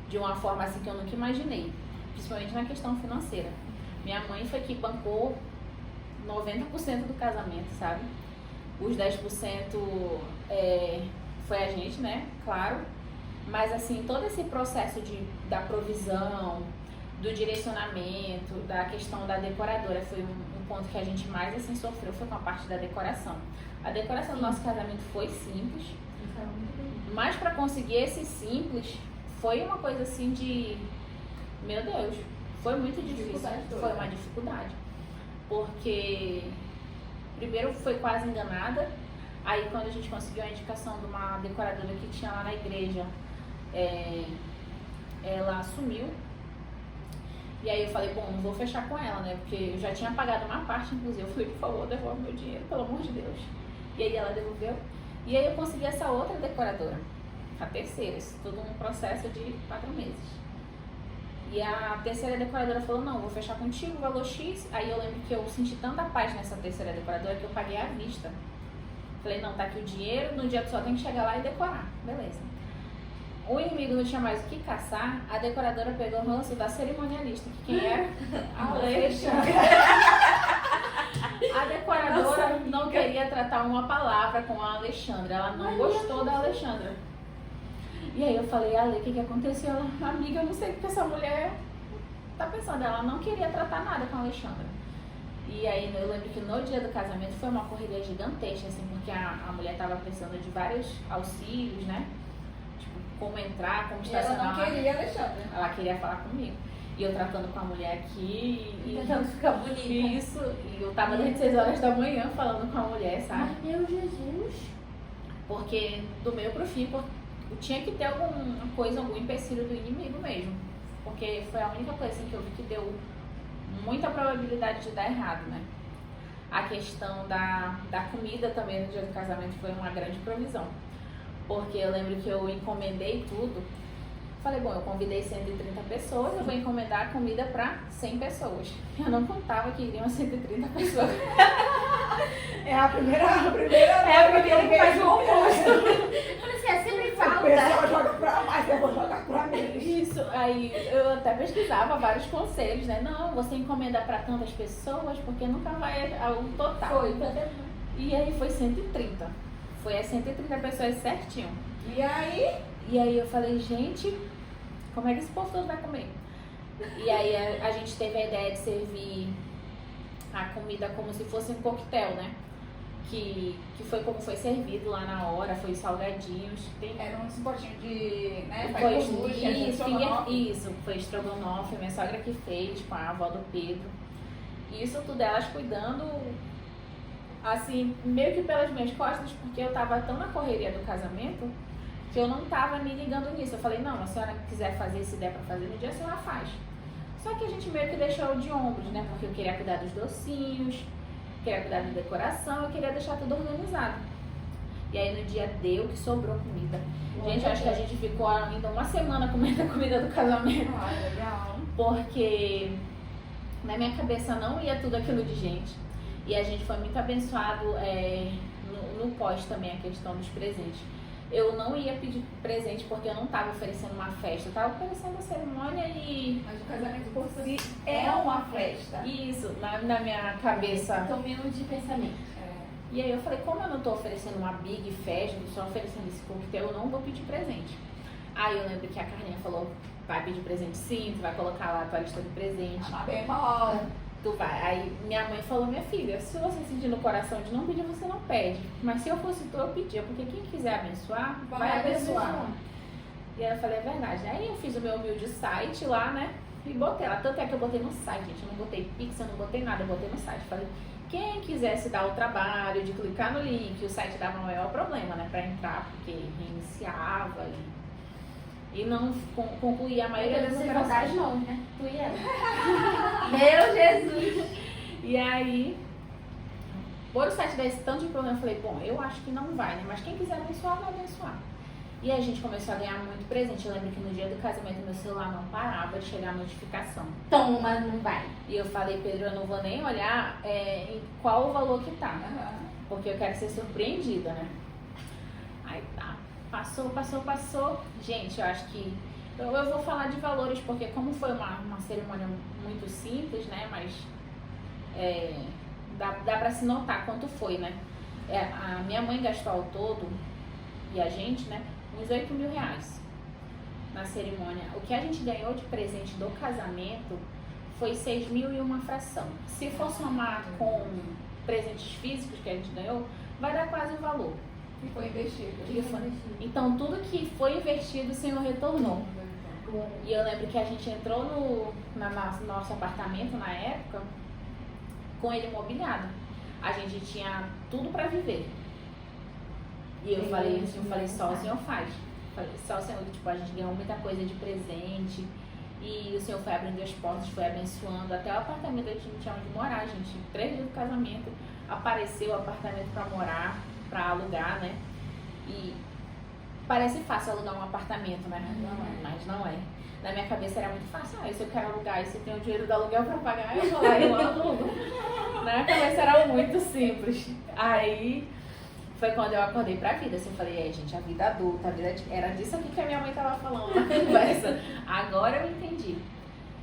De uma forma assim que eu nunca imaginei. Principalmente na questão financeira. Minha mãe foi que bancou 90% do casamento, sabe? Os 10% foi a gente, né? Claro. Mas assim, todo esse processo da provisão, do direcionamento, da questão da decoradora, foi um ponto que a gente mais assim sofreu, foi com a parte da decoração. A decoração do nosso casamento foi simples, mas para conseguir esse simples, foi uma coisa assim de... Meu Deus, foi muito difícil, foi uma dificuldade. Porque, primeiro, foi quase enganada. Aí, quando a gente conseguiu a indicação de uma decoradora que tinha lá na igreja, ela assumiu. E aí eu falei, bom, não vou fechar com ela, né? Porque eu já tinha pagado uma parte, inclusive. Eu falei, por favor, devolve meu dinheiro, pelo amor de Deus. E aí ela devolveu. E aí eu consegui essa outra decoradora, a terceira. Isso tudo um processo de 4 meses. E a terceira decoradora falou, não, vou fechar contigo, valor X. Aí eu lembro que eu senti tanta paz nessa terceira decoradora que eu paguei à vista. Falei, não, tá aqui o dinheiro, no dia tu só tem que chegar lá e decorar. Beleza. O inimigo não tinha mais o que caçar, a decoradora pegou o ranço da cerimonialista, que quem era? A Alexandre. A decoradora não queria tratar uma palavra com a Alexandra, ela não gostou da Alexandra. E aí eu falei, Ale, o que aconteceu? Ela, amiga, eu não sei o que essa mulher tá pensando. Ela não queria tratar nada com a Alexandra. E aí eu lembro que no dia do casamento foi uma correria gigantesca, assim, porque a mulher tava precisando de vários auxílios, né? Tipo, como entrar, como estacionar. Ela não queria a Alexandra. Ela queria falar comigo. E eu tratando com a mulher aqui e tentando ficar bonita. Isso, e eu tava desde 6 horas da manhã falando com a mulher, sabe? Ai, meu Jesus. Porque do meio pro fim, tinha que ter alguma coisa, algum empecilho do inimigo mesmo. Porque foi a única coisa assim, que eu vi que deu muita probabilidade de dar errado, né? A questão da comida também no dia do casamento foi uma grande provisão. Porque eu lembro que eu encomendei tudo Falei, bom, eu convidei 130 pessoas, eu vou encomendar comida para 100 pessoas. Eu não contava que iriam 130 pessoas. É a primeira que faz o almoço. Falei assim, sempre A falta. pessoa joga pra mais, eu vou jogar pra menos. Isso, aí eu até pesquisava vários conselhos, né? Não, você encomenda para tantas pessoas, porque nunca vai ao total. Foi, E aí foi 130. Foi as 130 pessoas certinho. E aí? E aí eu falei, gente, como é que esse povo todo vai comer? E aí a gente teve a ideia de servir a comida como se fosse um coquetel, né? Que foi como foi servido lá na hora, foi salgadinhos. Era um potinhos de, né, Foi isso. foi estrogonofe, minha sogra que fez com a avó do Pedro. E isso tudo elas cuidando, assim, meio que pelas minhas costas, porque eu tava tão na correria do casamento que eu não tava me ligando nisso. Eu falei, não, a senhora quiser fazer, se der pra fazer no dia, a senhora faz. Só que a gente meio que deixou de ombros, né? Porque eu queria cuidar dos docinhos, queria cuidar da decoração, eu queria deixar tudo organizado. E aí no dia deu que sobrou comida. Gente, acho que a gente ficou ainda uma semana comendo a comida do casamento. Ah, legal. Porque na minha cabeça não ia tudo aquilo de gente. E a gente foi muito abençoado no pós também, a questão dos presentes. Eu não ia pedir presente porque eu não estava oferecendo uma festa, eu estava oferecendo uma cerimônia e... Mas o casamento por si é uma festa. Isso, na minha cabeça. Tomando de pensamento. E aí eu falei, como eu não estou oferecendo uma big festa, só oferecendo esse coquetel, eu não vou pedir presente. Aí eu lembro que a Carlinha falou, vai pedir presente sim, tu vai colocar lá a tua lista de presente. Bem mal. Tu vai. Aí minha mãe falou, minha filha, se você sentir no coração de não pedir, você não pede. Mas se eu fosse tu, eu pedia, porque quem quiser abençoar, vai abençoar. E aí eu falei, é verdade. Aí eu fiz o meu humilde site lá, né? E botei lá. Tanto é que eu botei no site, gente. Eu não botei Pix, eu não botei nada, eu botei no site. Falei, quem quisesse dar o trabalho de clicar no link, o site dava o maior problema, né? Pra entrar, porque reiniciava e não concluía a maioria das operações. Não, né? Tu e ela. Meu Jesus! E aí, por o site dar esse tanto de problema, eu falei, bom, eu acho que não vai, né? Mas quem quiser abençoar, vai abençoar. E a gente começou a ganhar muito presente. Eu lembro que no dia do casamento, meu celular não parava de chegar a notificação. Toma, não vai. E eu falei, Pedro, eu não vou nem olhar em qual o valor que tá. Porque eu quero ser surpreendida, né? Aí tá. Passou. Gente, eu acho que... Eu vou falar de valores, porque como foi uma cerimônia muito simples, né? Mas dá pra se notar quanto foi, né? A minha mãe gastou ao todo, e a gente, né? Uns 8 mil reais na cerimônia. O que a gente ganhou de presente do casamento foi 6 mil e uma fração. Se for somar com presentes físicos que a gente ganhou, vai dar quase o valor. E foi investido. Então, tudo que foi investido, o Senhor retornou. E eu lembro que a gente entrou no nosso apartamento na época com ele imobiliado. A gente tinha tudo para viver. E eu falei só o Senhor faz. Falei, só o Senhor, tipo, a gente ganhou muita coisa de presente. E o Senhor foi abrindo as portas, foi abençoando. Até o apartamento a gente não tinha onde morar, gente. 3 dias do casamento apareceu o apartamento para morar, para alugar, né? E parece fácil alugar um apartamento, né? Mas não é. Na minha cabeça era muito fácil. Se eu quero alugar e se eu tenho o dinheiro do aluguel para pagar, eu vou lá e eu alugo. Na minha cabeça era muito simples. Aí foi quando eu acordei pra vida. Assim, eu falei, gente, a vida adulta, era disso aqui que a minha mãe tava falando na conversa. Agora eu entendi.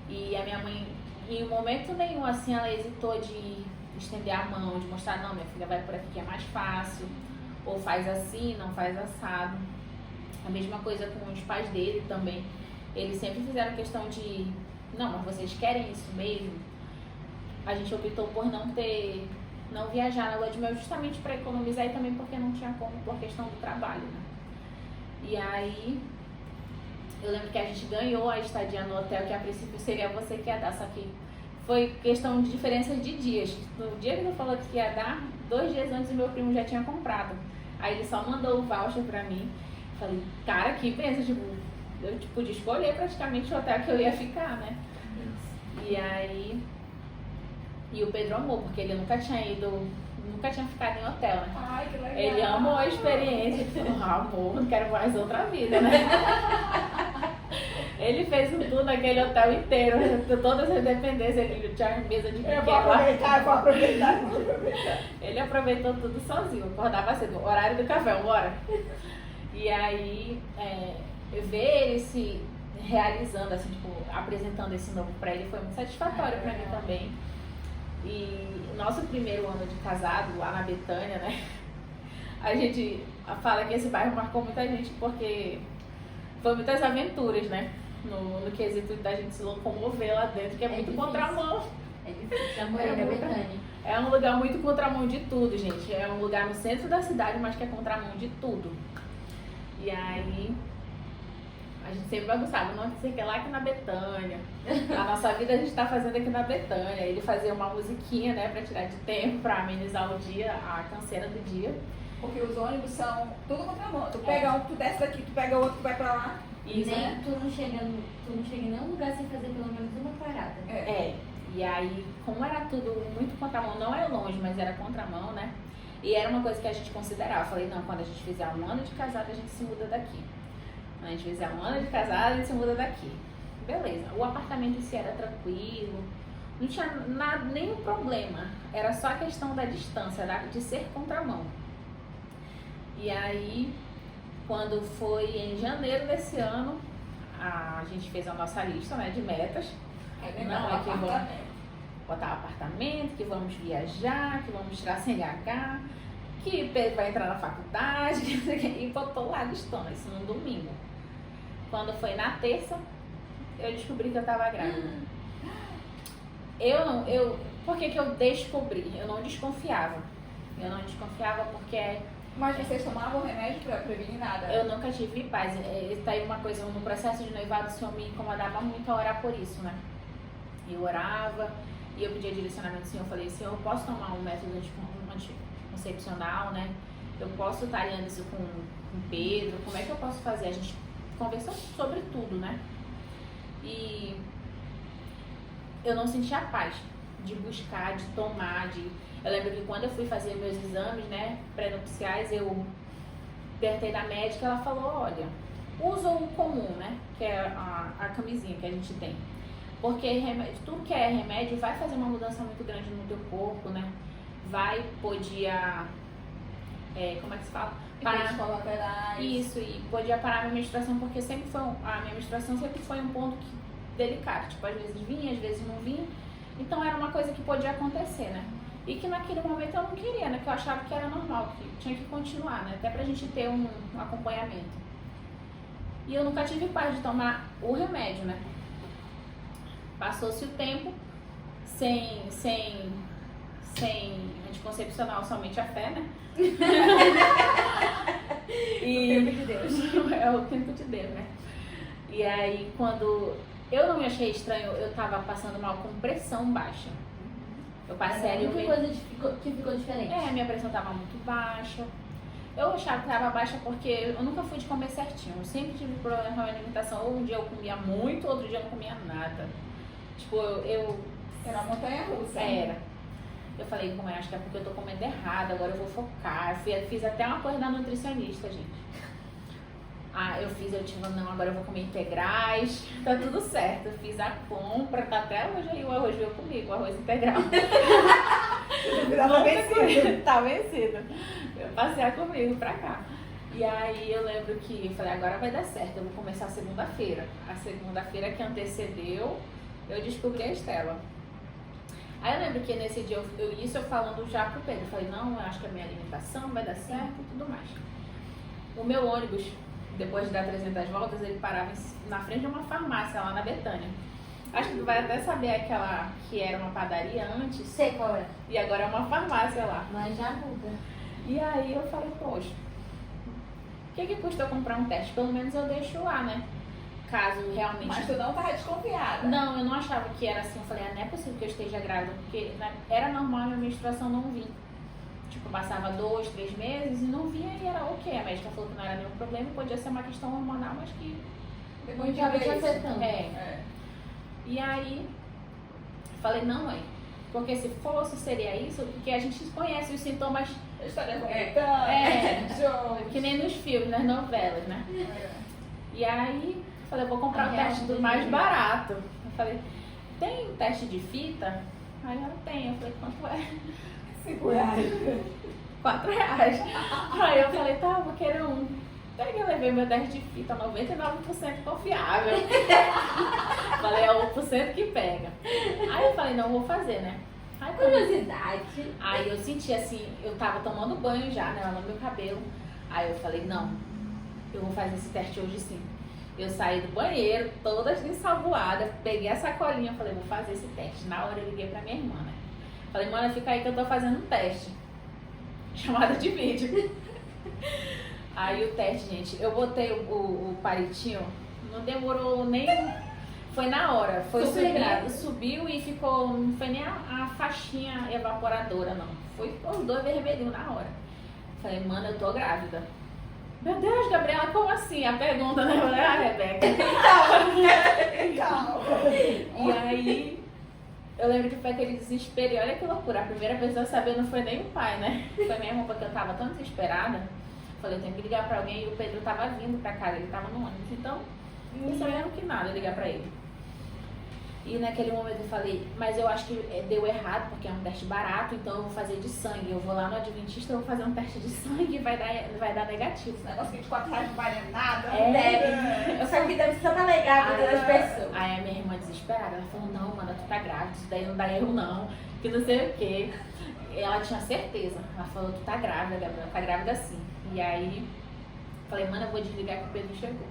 E a minha mãe, em momento nenhum, assim, ela hesitou de estender a mão, de mostrar, não, minha filha, vai por aqui que é mais fácil. Ou faz assim, não faz assado. A mesma coisa com os pais dele também. Eles sempre fizeram questão de, não, mas vocês querem isso mesmo? A gente optou por não viajar na lua de mel justamente para economizar e também porque não tinha como por questão do trabalho, né? E aí, eu lembro que a gente ganhou a estadia no hotel, que a princípio seria você que ia dar, só que foi questão de diferença de dias. No dia que ele falou que ia dar, 2 dias antes o meu primo já tinha comprado. Aí ele só mandou o voucher pra mim. Falei, cara, que pensa, tipo, eu pude escolher praticamente o hotel que eu ia ficar, né? E aí... E o Pedro amou, porque ele nunca tinha ficado em hotel, né? Ai, que legal. Ele amou a experiência, ele falou, amor, não quero mais outra vida, né? Ele fez um tour naquele hotel inteiro, todas as dependências, ele tinha mesa de Eu vou aproveitar. Ele aproveitou tudo sozinho, acordava cedo, horário do café, bora. E aí, ver ele se realizando, assim, tipo, apresentando esse novo pra ele foi muito satisfatório pra mim também. E nosso primeiro ano de casado, lá na Betânia, né? A gente fala que esse bairro marcou muita gente porque foi muitas aventuras, né? No quesito da gente se locomover lá dentro, que é muito difícil. contramão. É difícil, já morei na Betânia. É um lugar muito contramão de tudo, gente. É um lugar no centro da cidade, mas que é contramão de tudo. E aí, a gente sempre bagunçava, não sei o que lá aqui na Betânia. A nossa vida a gente tá fazendo aqui na Betânia. Ele fazia uma musiquinha, né, pra tirar de tempo, pra amenizar o dia, a canseira do dia. Porque os ônibus são tudo contramão. Tu pega um, tu desce daqui, tu pega outro, tu vai pra lá. Isso, Nem, né? tu não chega em nenhum lugar sem fazer pelo menos uma parada. E aí, como era tudo muito contramão, não é longe, mas era contramão, né? E era uma coisa que a gente considerava. Eu falei, não, quando a gente fizer um ano de casado, a gente se muda daqui. Quando a gente fizer um ano de casado, a gente se muda daqui. Beleza. O apartamento em si era tranquilo, não tinha nada, nenhum problema. Era só a questão da distância, de ser contramão. E aí, quando foi em janeiro desse ano, a gente fez a nossa lista, né, de metas. Não, é que vamos botar apartamento, que vamos viajar, que vamos tirar CNH, que vai entrar na faculdade, e botou lá a listona, isso no domingo. Quando foi na terça, eu descobri que eu tava grávida. Por que eu descobri? Eu não desconfiava. Porque Mas vocês tomavam remédio pra prevenir nada? eu nunca tive paz. Tá aí uma coisa, no processo de noivado, o Senhor me incomodava muito a orar por isso, né? Eu orava e eu pedia direcionamento do Senhor. Eu falei, Senhor, eu posso tomar um método anticoncepcional, né? Eu posso estar alinhando isso com Pedro? Como é que eu posso fazer? A gente conversou sobre tudo, né? E eu não sentia paz de buscar, de tomar, Eu lembro que quando eu fui fazer meus exames, né, pré-nupciais, eu perguntei da médica, ela falou, olha, usa o comum, né, que é a camisinha que a gente tem. Porque tudo que é remédio vai fazer uma mudança muito grande no teu corpo, né? Podia, como é que se fala? Parar colaterais. Isso, e podia parar a minha menstruação, porque a minha menstruação sempre foi um ponto delicado. Tipo, às vezes vinha, às vezes não vinha. Então era uma coisa que podia acontecer, né? E que naquele momento eu não queria, né? Que eu achava que era normal, que tinha que continuar, né? Até pra gente ter um acompanhamento. E eu nunca tive paz de tomar o remédio, né? Passou-se o tempo, sem anticoncepcional, somente a fé, né? E o tempo de Deus. É o tempo de Deus, né? E aí, quando eu não me achei estranho, eu tava passando mal com pressão baixa. Eu passei ali Muita coisa que ficou diferente. minha pressão tava muito baixa. Eu achava que tava baixa porque eu nunca fui de comer certinho. Eu sempre tive problema com a alimentação. Ou um dia eu comia muito, outro dia eu não comia nada. Tipo, Era uma montanha russa. Era. Eu falei, bom, acho que é porque eu tô comendo errado, agora eu vou focar. Fiz até uma coisa da nutricionista, gente. Não, agora eu vou comer integrais, tá tudo certo. Eu fiz a compra, tá até hoje aí o arroz veio comigo, o arroz integral. Tava vencido. Tá vencido. Eu passei comigo pra cá. E aí eu lembro que eu falei, agora vai dar certo, eu vou começar segunda-feira. A segunda-feira que antecedeu, eu descobri a Estela. Aí eu lembro que nesse dia, eu falando já pro Pedro, eu falei, não, eu acho que a minha alimentação vai dar certo e tudo mais. O meu ônibus, depois de dar 300 voltas, ele parava na frente de uma farmácia lá na Betânia. Acho que tu vai até saber aquela que era uma padaria antes. Sei qual é. E agora é uma farmácia lá. Mas já muda. E aí eu falei, poxa, o que custa eu comprar um teste? Pelo menos eu deixo lá, né? Caso realmente... Mas tu não tava desconfiada. Não, eu não achava que era assim. Eu falei, não é possível que eu esteja grávida, porque era normal a minha menstruação não vir. Tipo, passava 2, 3 meses e não vinha e era ok. A médica falou que não era nenhum problema, podia ser uma questão hormonal, mas que Depois de Tava te ver isso. afetando. E aí, falei, não, mãe, porque se fosse, seria isso, porque a gente conhece os sintomas, História que nem nos filmes, nas novelas, né? E aí, Falei, eu vou comprar o teste do mais barato. Eu falei, tem teste de fita? Aí ela tem. Eu falei, quanto é? R$5. R$4. Aí eu falei, tá, vou querer um. Daí eu levei meu teste de fita, 99% confiável. Falei, é o 1% que pega. Aí eu falei, não, vou fazer, né? Aí, Curiosidade. Aí eu senti assim, eu tava tomando banho já, né, no meu cabelo. Aí eu falei, não, eu vou fazer esse teste hoje sim. Eu saí do banheiro, toda ensaboada, peguei a sacolinha, falei, vou fazer esse teste. Na hora eu liguei pra minha irmã, né? Falei, mãe, fica aí que eu tô fazendo um teste. Chamada de vídeo. Aí o teste, gente, eu botei o palitinho, não demorou nem... Foi na hora, foi subiu e ficou, não foi nem a faixinha evaporadora, não. Foi os dois vermelhinhos na hora. Falei, mano, eu tô grávida. Meu Deus, Gabriela, como assim? A pergunta, né? Ah, Rebeca. Então. E aí, eu lembro que foi aquele desespero. E olha que loucura, a primeira pessoa a saber não foi nem o pai, né? Foi minha irmã, porque eu tava tão desesperada. Falei, eu tenho que ligar pra alguém. E o Pedro tava vindo pra casa, ele tava no ônibus. Então, não sabia que nada ligar pra ele. E naquele momento eu falei, mas eu acho que deu errado, porque é um teste barato, então eu vou fazer de sangue. Eu vou lá no adventista, eu vou fazer um teste de sangue e vai dar negativo. Esse negócio de R$24 não vale nada. Deve. Eu só que deve ser tão legal a vida das pessoas. Aí a minha irmã desesperada, ela falou, não, mana, tu tá grávida, isso daí não dá erro não, que não sei o quê. Ela tinha certeza, ela falou, tu tá grávida, Gabriela, tá grávida sim. E aí, falei, mana, eu vou desligar que o Pedro chegou.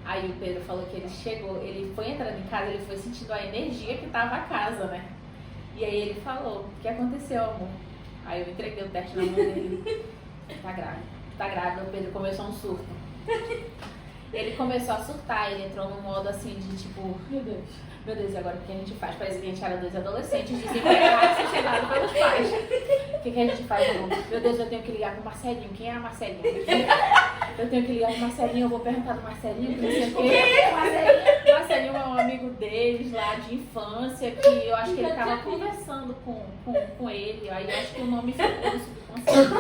Aí o Pedro falou que ele chegou, ele foi entrando em casa, ele foi sentindo a energia que tava a casa, né? E aí ele falou, o que aconteceu, amor? Aí eu entreguei o teste na mão dele. Tá grávida, o Pedro começou um surto. Ele começou a surtar, ele entrou num modo assim de tipo, meu Deus, e agora o que a gente faz? Parece que a gente era dois adolescentes desempregados, sustentados pelos pais. O que a gente faz, amor? Meu Deus, eu tenho que ligar pro Marcelinho. Quem é a Marcelinho? Eu tenho que ligar pro Marcelinho, eu vou perguntar do Marcelinho, não sei o quê. Marcelinho é um amigo deles lá de infância, que eu acho que ele tava conversando com ele, aí eu acho que o nome ficou no subconsciente.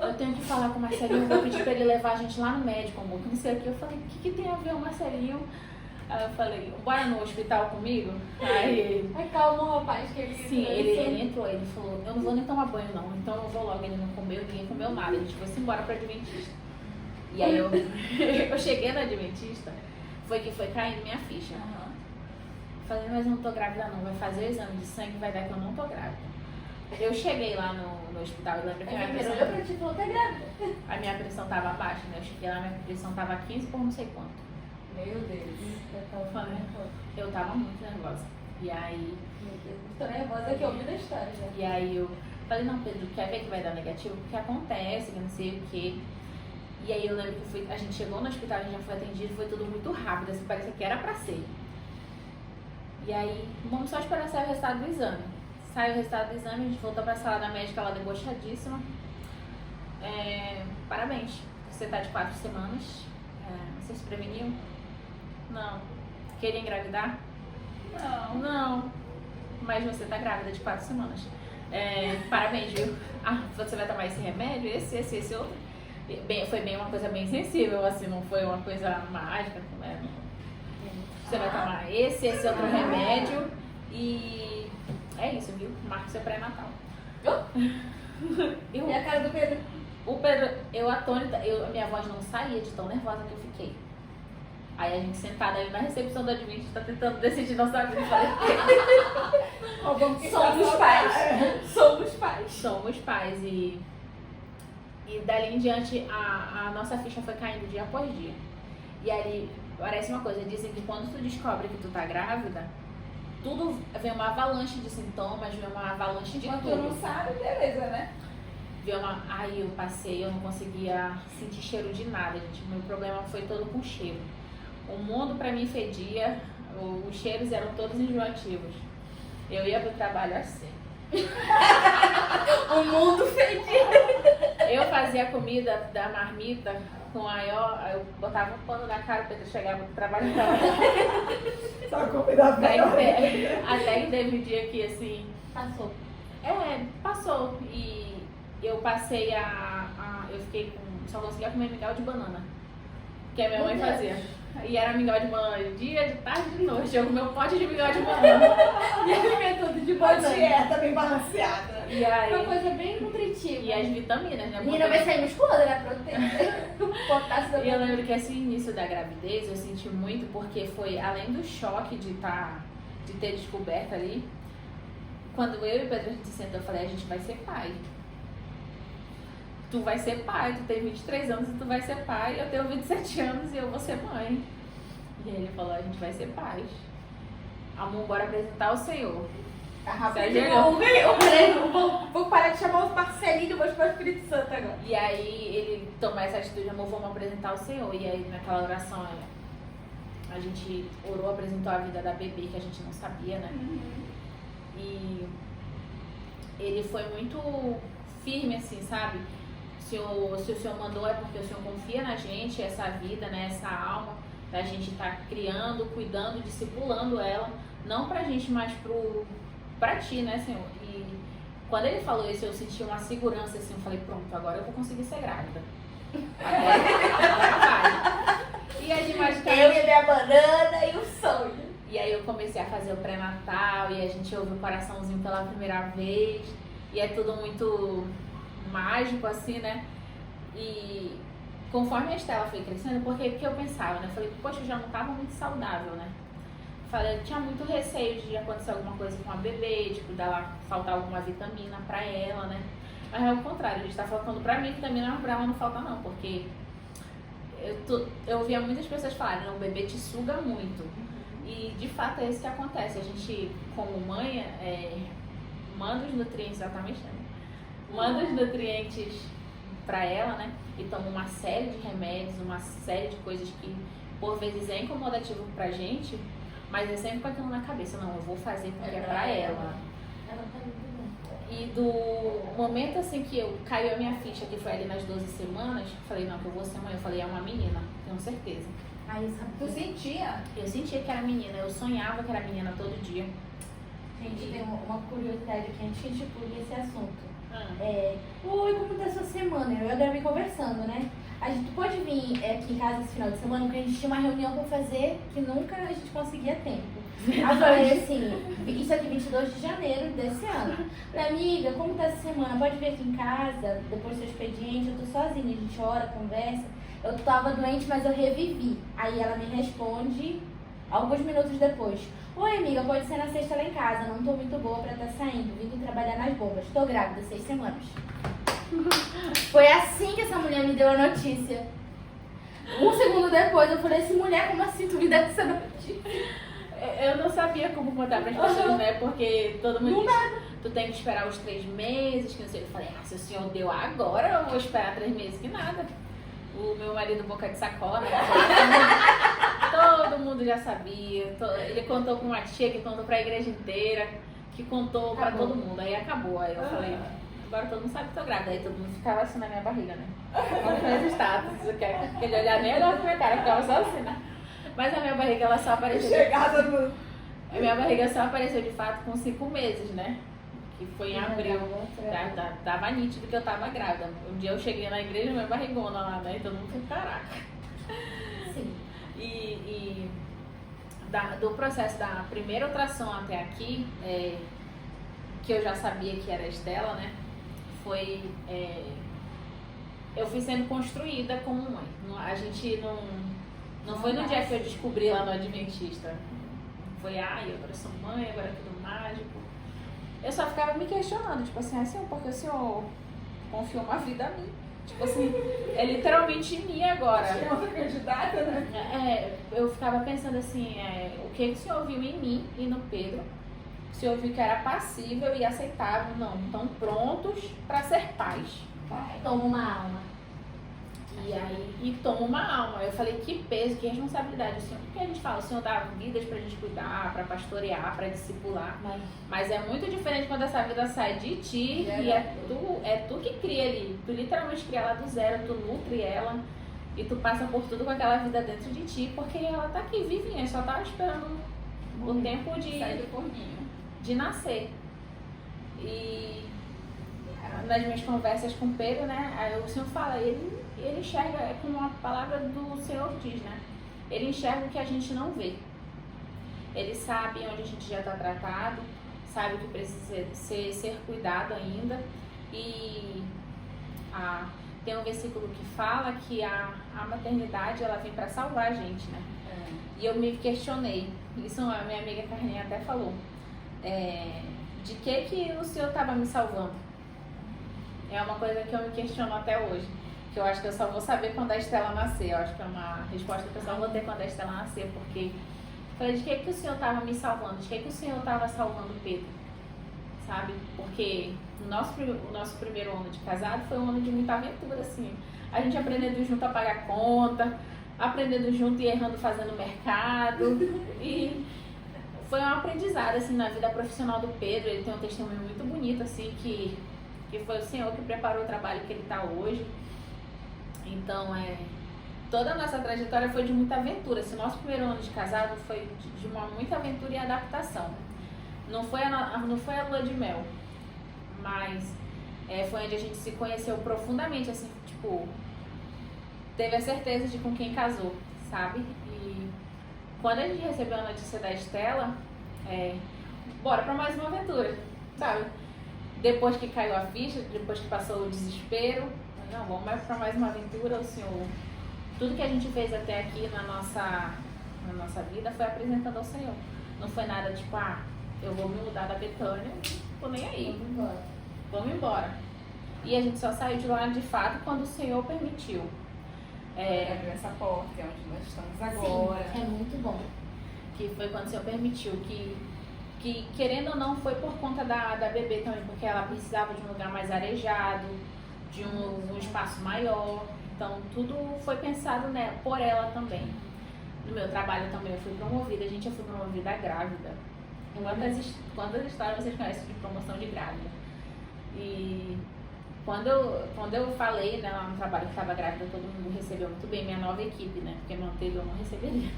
Eu tenho que falar com o Marcelinho, eu vou pedir pra ele levar a gente lá no médico, amor, que não sei o que. Eu falei, o que tem a ver o Marcelinho? Aí eu falei, bora no hospital comigo? Aí ele... Ai, calma, rapaz, que ele... Sim, ele entrou, ele falou, eu não vou nem tomar banho não, então eu vou logo. Ele não comeu, ninguém comeu nada, a gente foi embora pro adventista. E aí eu cheguei no adventista, foi que foi caindo minha ficha. Falei, mas eu não tô grávida não, vai fazer o exame de sangue, vai dar que eu não tô grávida. Eu cheguei lá no hospital, eu lembro que a minha pressão tava baixa, né? Eu cheguei lá, minha pressão tava 15 por não sei quanto. Meu Deus. Eu tava muito nervosa. E aí... Meu Deus, tô nervosa que eu ouvi da história já. E aí eu falei, não, Pedro, quer ver que vai dar negativo? Porque acontece, que não sei o quê. E aí eu lembro que a gente chegou no hospital, a gente já foi atendido, foi tudo muito rápido, assim, parecia que era pra ser. E aí, vamos só esperar sair o resultado do exame. Saiu o resultado do exame, a gente voltou pra sala da médica, ela debochadíssima. Parabéns, você tá de 4 semanas. Você se preveniu? Não. Queria engravidar? Não. Mas você tá grávida de 4 semanas. Parabéns, viu? Você vai tomar esse remédio, esse outro. Foi bem uma coisa bem sensível, assim, não foi uma coisa mágica, né? Você vai tomar esse outro remédio e é isso, viu? Marca seu pré-natal. E a cara do Pedro? O Pedro, eu atônita, minha voz não saía de tão nervosa que eu fiquei. Aí a gente sentada ali na recepção do adventista tentando decidir nossa vida. Somos pais e dali em diante a nossa ficha foi caindo dia após dia. E aí parece uma coisa, dizem que quando tu descobre que tu tá grávida, tudo vem uma avalanche de sintomas, vem uma avalanche de Quando tudo. tu não sabe, beleza, né? Aí eu passei, eu não conseguia sentir cheiro de nada, gente. Meu problema foi todo com cheiro. O mundo pra mim fedia, os cheiros eram todos enjoativos. Eu ia pro trabalho assim. O mundo fedia. Eu fazia a comida da marmita com eu botava um pano na cara, o Pedro chegava pro trabalho e tava... Só comida melhor. Até que teve um dia que assim... Passou. Passou. E eu passei eu fiquei com... Só conseguia comer mingau de banana. Que a minha mãe fazia. E era mingau de banana de dia, de tarde e de noite. Eu com meu pote de mingau de banana. E alimentou de Uma banana. dieta bem balanceada. E aí, Uma coisa bem nutritiva. e as vitaminas, né? A menina vai sair musculosa, né? Proteína. Potássio da E eu lembro que esse início da gravidez eu senti muito porque foi além do choque de ter descoberto ali. Quando eu e o Pedro a gente sentou, eu falei, a gente vai ser pai. Tu vai ser pai, tu tem 23 anos e tu vai ser pai, eu tenho 27 anos e eu vou ser mãe. E aí ele falou, a gente vai ser pais. Amor, bora apresentar o Senhor. Tá rápido. Sério? Vou parar de chamar os Marcelinho e vou chamar o Espírito Santo agora. E aí ele tomou essa atitude, amor, vamos apresentar o Senhor. E aí naquela oração a gente orou, apresentou a vida da bebê que a gente não sabia, né? E ele foi muito firme, assim, sabe? Se o Senhor mandou é porque o Senhor confia na gente, essa vida, né? Essa alma, pra gente estar criando, cuidando, discipulando ela. Não pra gente, mas pra ti, né, Senhor? E quando ele falou isso, eu senti uma segurança, assim, eu falei, pronto, agora eu vou conseguir ser grávida. Agora vai. E aí, magicamente... Eu e a minha banana e o sonho. E aí eu comecei a fazer o pré-natal e a gente ouve o coraçãozinho pela primeira vez. E é tudo muito mágico, assim, né? E conforme a Estela foi crescendo, porque eu pensava, né? Eu falei, poxa, eu já não estava muito saudável, né? Falei, eu tinha muito receio de acontecer alguma coisa com a bebê, tipo, dela faltar alguma vitamina pra ela, né? Mas é o contrário, a gente tá faltando pra mim, vitamina pra ela não falta não, porque eu ouvia muitas pessoas falarem, não, o bebê te suga muito. E de fato é isso que acontece, a gente, como mãe, manda os nutrientes, exatamente, né? Manda os nutrientes pra ela, né? E toma uma série de remédios, uma série de coisas que por vezes é incomodativo pra gente, mas é sempre com aquilo na cabeça, não, eu vou fazer porque é pra ela. Ela tá muito bem. E do momento assim que caiu a minha ficha, que foi ali nas 12 semanas, falei, não, que eu vou ser mãe, eu falei, é uma menina, tenho certeza. Aí, sabe? Tu sentia? Eu sentia que era menina, eu sonhava que era menina todo dia. Gente, tem uma curiosidade aqui antes que a gente pule esse assunto. Ah. Oi, como tá a sua semana? Eu e a Gabi conversando, né? A gente pode vir aqui em casa esse final de semana, porque a gente tinha uma reunião pra fazer que nunca a gente conseguia tempo. Aí eu falei assim, isso aqui 22 de janeiro desse ano. Falei, amiga, como tá essa semana? Pode vir aqui em casa, depois do seu expediente, eu tô sozinha, a gente ora, conversa. Eu tava doente, mas eu revivi. Aí ela me responde alguns minutos depois. Oi, amiga, pode ser na sexta lá em casa. Não tô muito boa pra estar saindo. Vindo trabalhar nas bombas. Tô grávida, 6 semanas. Foi assim que essa mulher me deu a notícia. Um segundo depois, eu falei assim, mulher, como assim tu me deu essa notícia? Eu não sabia como contar pras pessoas, né? Porque todo mundo diz, tu tem que esperar os 3 meses, que não sei. Eu falei, se o senhor deu agora, eu vou esperar 3 meses, que nada. O meu marido boca de sacola, né? Todo mundo já sabia. Ele contou pra uma tia, que contou pra igreja inteira, que contou pra todo mundo. Aí acabou. Aí eu falei, agora todo mundo sabe que tô grávida. Aí todo mundo ficava assim na minha barriga, né? Como meus status, aquele olhar nem olhava pra minha cara, ficava só assim, né? Mas a minha barriga, ela só apareceu. Chegada no... A minha barriga só apareceu de fato com 5 meses, né? Que foi em abril. Tava nítido que eu tava grávida. Um dia eu cheguei na igreja, minha barrigona lá, né? E todo mundo ficou, caraca. Sim. E do processo da primeira ultrassom até aqui, que eu já sabia que era a Estela, né? Foi. Eu fui sendo construída como mãe. A gente não foi no dia que eu descobri lá no Adventista. Foi, agora eu sou mãe, agora é tudo mágico. Eu só ficava me questionando, tipo assim, Senhor, porque o Senhor confiou uma vida a mim. Tipo assim, é literalmente minha agora. Tinha outra candidata, né? Eu ficava pensando assim, o que o Senhor viu em mim e no Pedro? O Senhor viu que era passível e aceitável, não, estão prontos para ser pais. Toma uma alma. E aí, toma uma alma. Eu falei, que peso, que responsabilidade o Senhor. Porque a gente fala, o Senhor dá vidas pra gente cuidar, pra pastorear, pra discipular. Mas é muito diferente quando essa vida sai de ti e é tu que cria ali. Tu literalmente cria ela do zero, tu nutre ela e tu passa por tudo com aquela vida dentro de ti, porque ela tá aqui vivinha, só tá esperando o tempo de nascer. E nas minhas conversas com o Pedro, né, aí o Senhor fala, ele enxerga, como a palavra do Senhor diz, né? ele enxerga o que a gente não vê. Ele sabe onde a gente já está tratado, sabe o que precisa ser cuidado ainda. E tem um versículo que fala que a maternidade ela vem para salvar a gente, né? E eu me questionei, isso a minha amiga Carlinha até falou, de que o Senhor estava me salvando? É uma coisa que eu me questiono até hoje, que eu acho que eu só vou saber quando a Estela nascer. Eu acho que é uma resposta que eu só vou ter quando a Estela nascer, porque falei, de que o Senhor estava me salvando? De que o Senhor estava salvando Pedro? Sabe? Porque o nosso primeiro ano de casado foi um ano de muita aventura, assim. A gente aprendendo junto a pagar conta, aprendendo junto e errando fazendo mercado. E foi um aprendizado, assim, na vida profissional do Pedro. Ele tem um testemunho muito bonito, assim, que foi o Senhor que preparou o trabalho que ele está hoje. Então, toda a nossa trajetória foi de muita aventura. Esse nosso primeiro ano de casado foi de uma muita aventura e adaptação. Não foi a lua de mel, mas foi onde a gente se conheceu profundamente, assim, tipo, teve a certeza de com quem casou, sabe? E quando a gente recebeu a notícia da Estela, bora pra mais uma aventura, sabe? Depois que caiu a ficha, depois que passou o desespero, não, vamos pra mais uma aventura. O Senhor, tudo que a gente fez até aqui na nossa vida foi apresentando ao Senhor. Não foi nada tipo, eu vou me mudar da Betânia, tô nem aí. Vamos embora. E a gente só saiu de lá de fato quando o Senhor permitiu. Abriu essa porta, é onde nós estamos agora. Sim, é muito bom. Que foi quando o Senhor permitiu, que querendo ou não foi por conta da bebê também, porque ela precisava de um lugar mais arejado, de um espaço maior. Então tudo foi pensado, né, por ela também. No meu trabalho também eu fui promovida, eu fui promovida grávida. Quantas histórias vocês conhecem de promoção de grávida? E quando eu falei, né, lá no trabalho que estava grávida, todo mundo recebeu muito bem, minha nova equipe, né, porque meu anterior eu não receberia.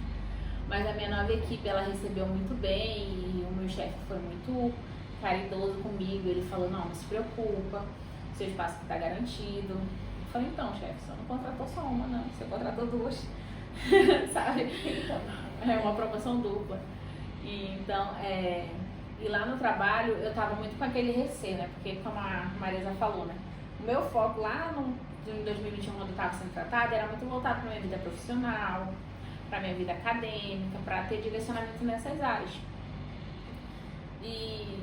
Mas a minha nova equipe, ela recebeu muito bem e o meu chefe foi muito caridoso comigo. Ele falou, não se preocupa, seu espaço está garantido. Eu falei, então, chefe, você não contratou só uma, não, você contratou duas, sabe? É uma promoção dupla. E então, e lá no trabalho eu tava muito com aquele receio, né? Porque como a Marisa falou, né? O meu foco lá em 2021, quando eu tava sendo tratada, era muito voltado pra minha vida profissional, pra minha vida acadêmica, pra ter direcionamento nessas áreas. E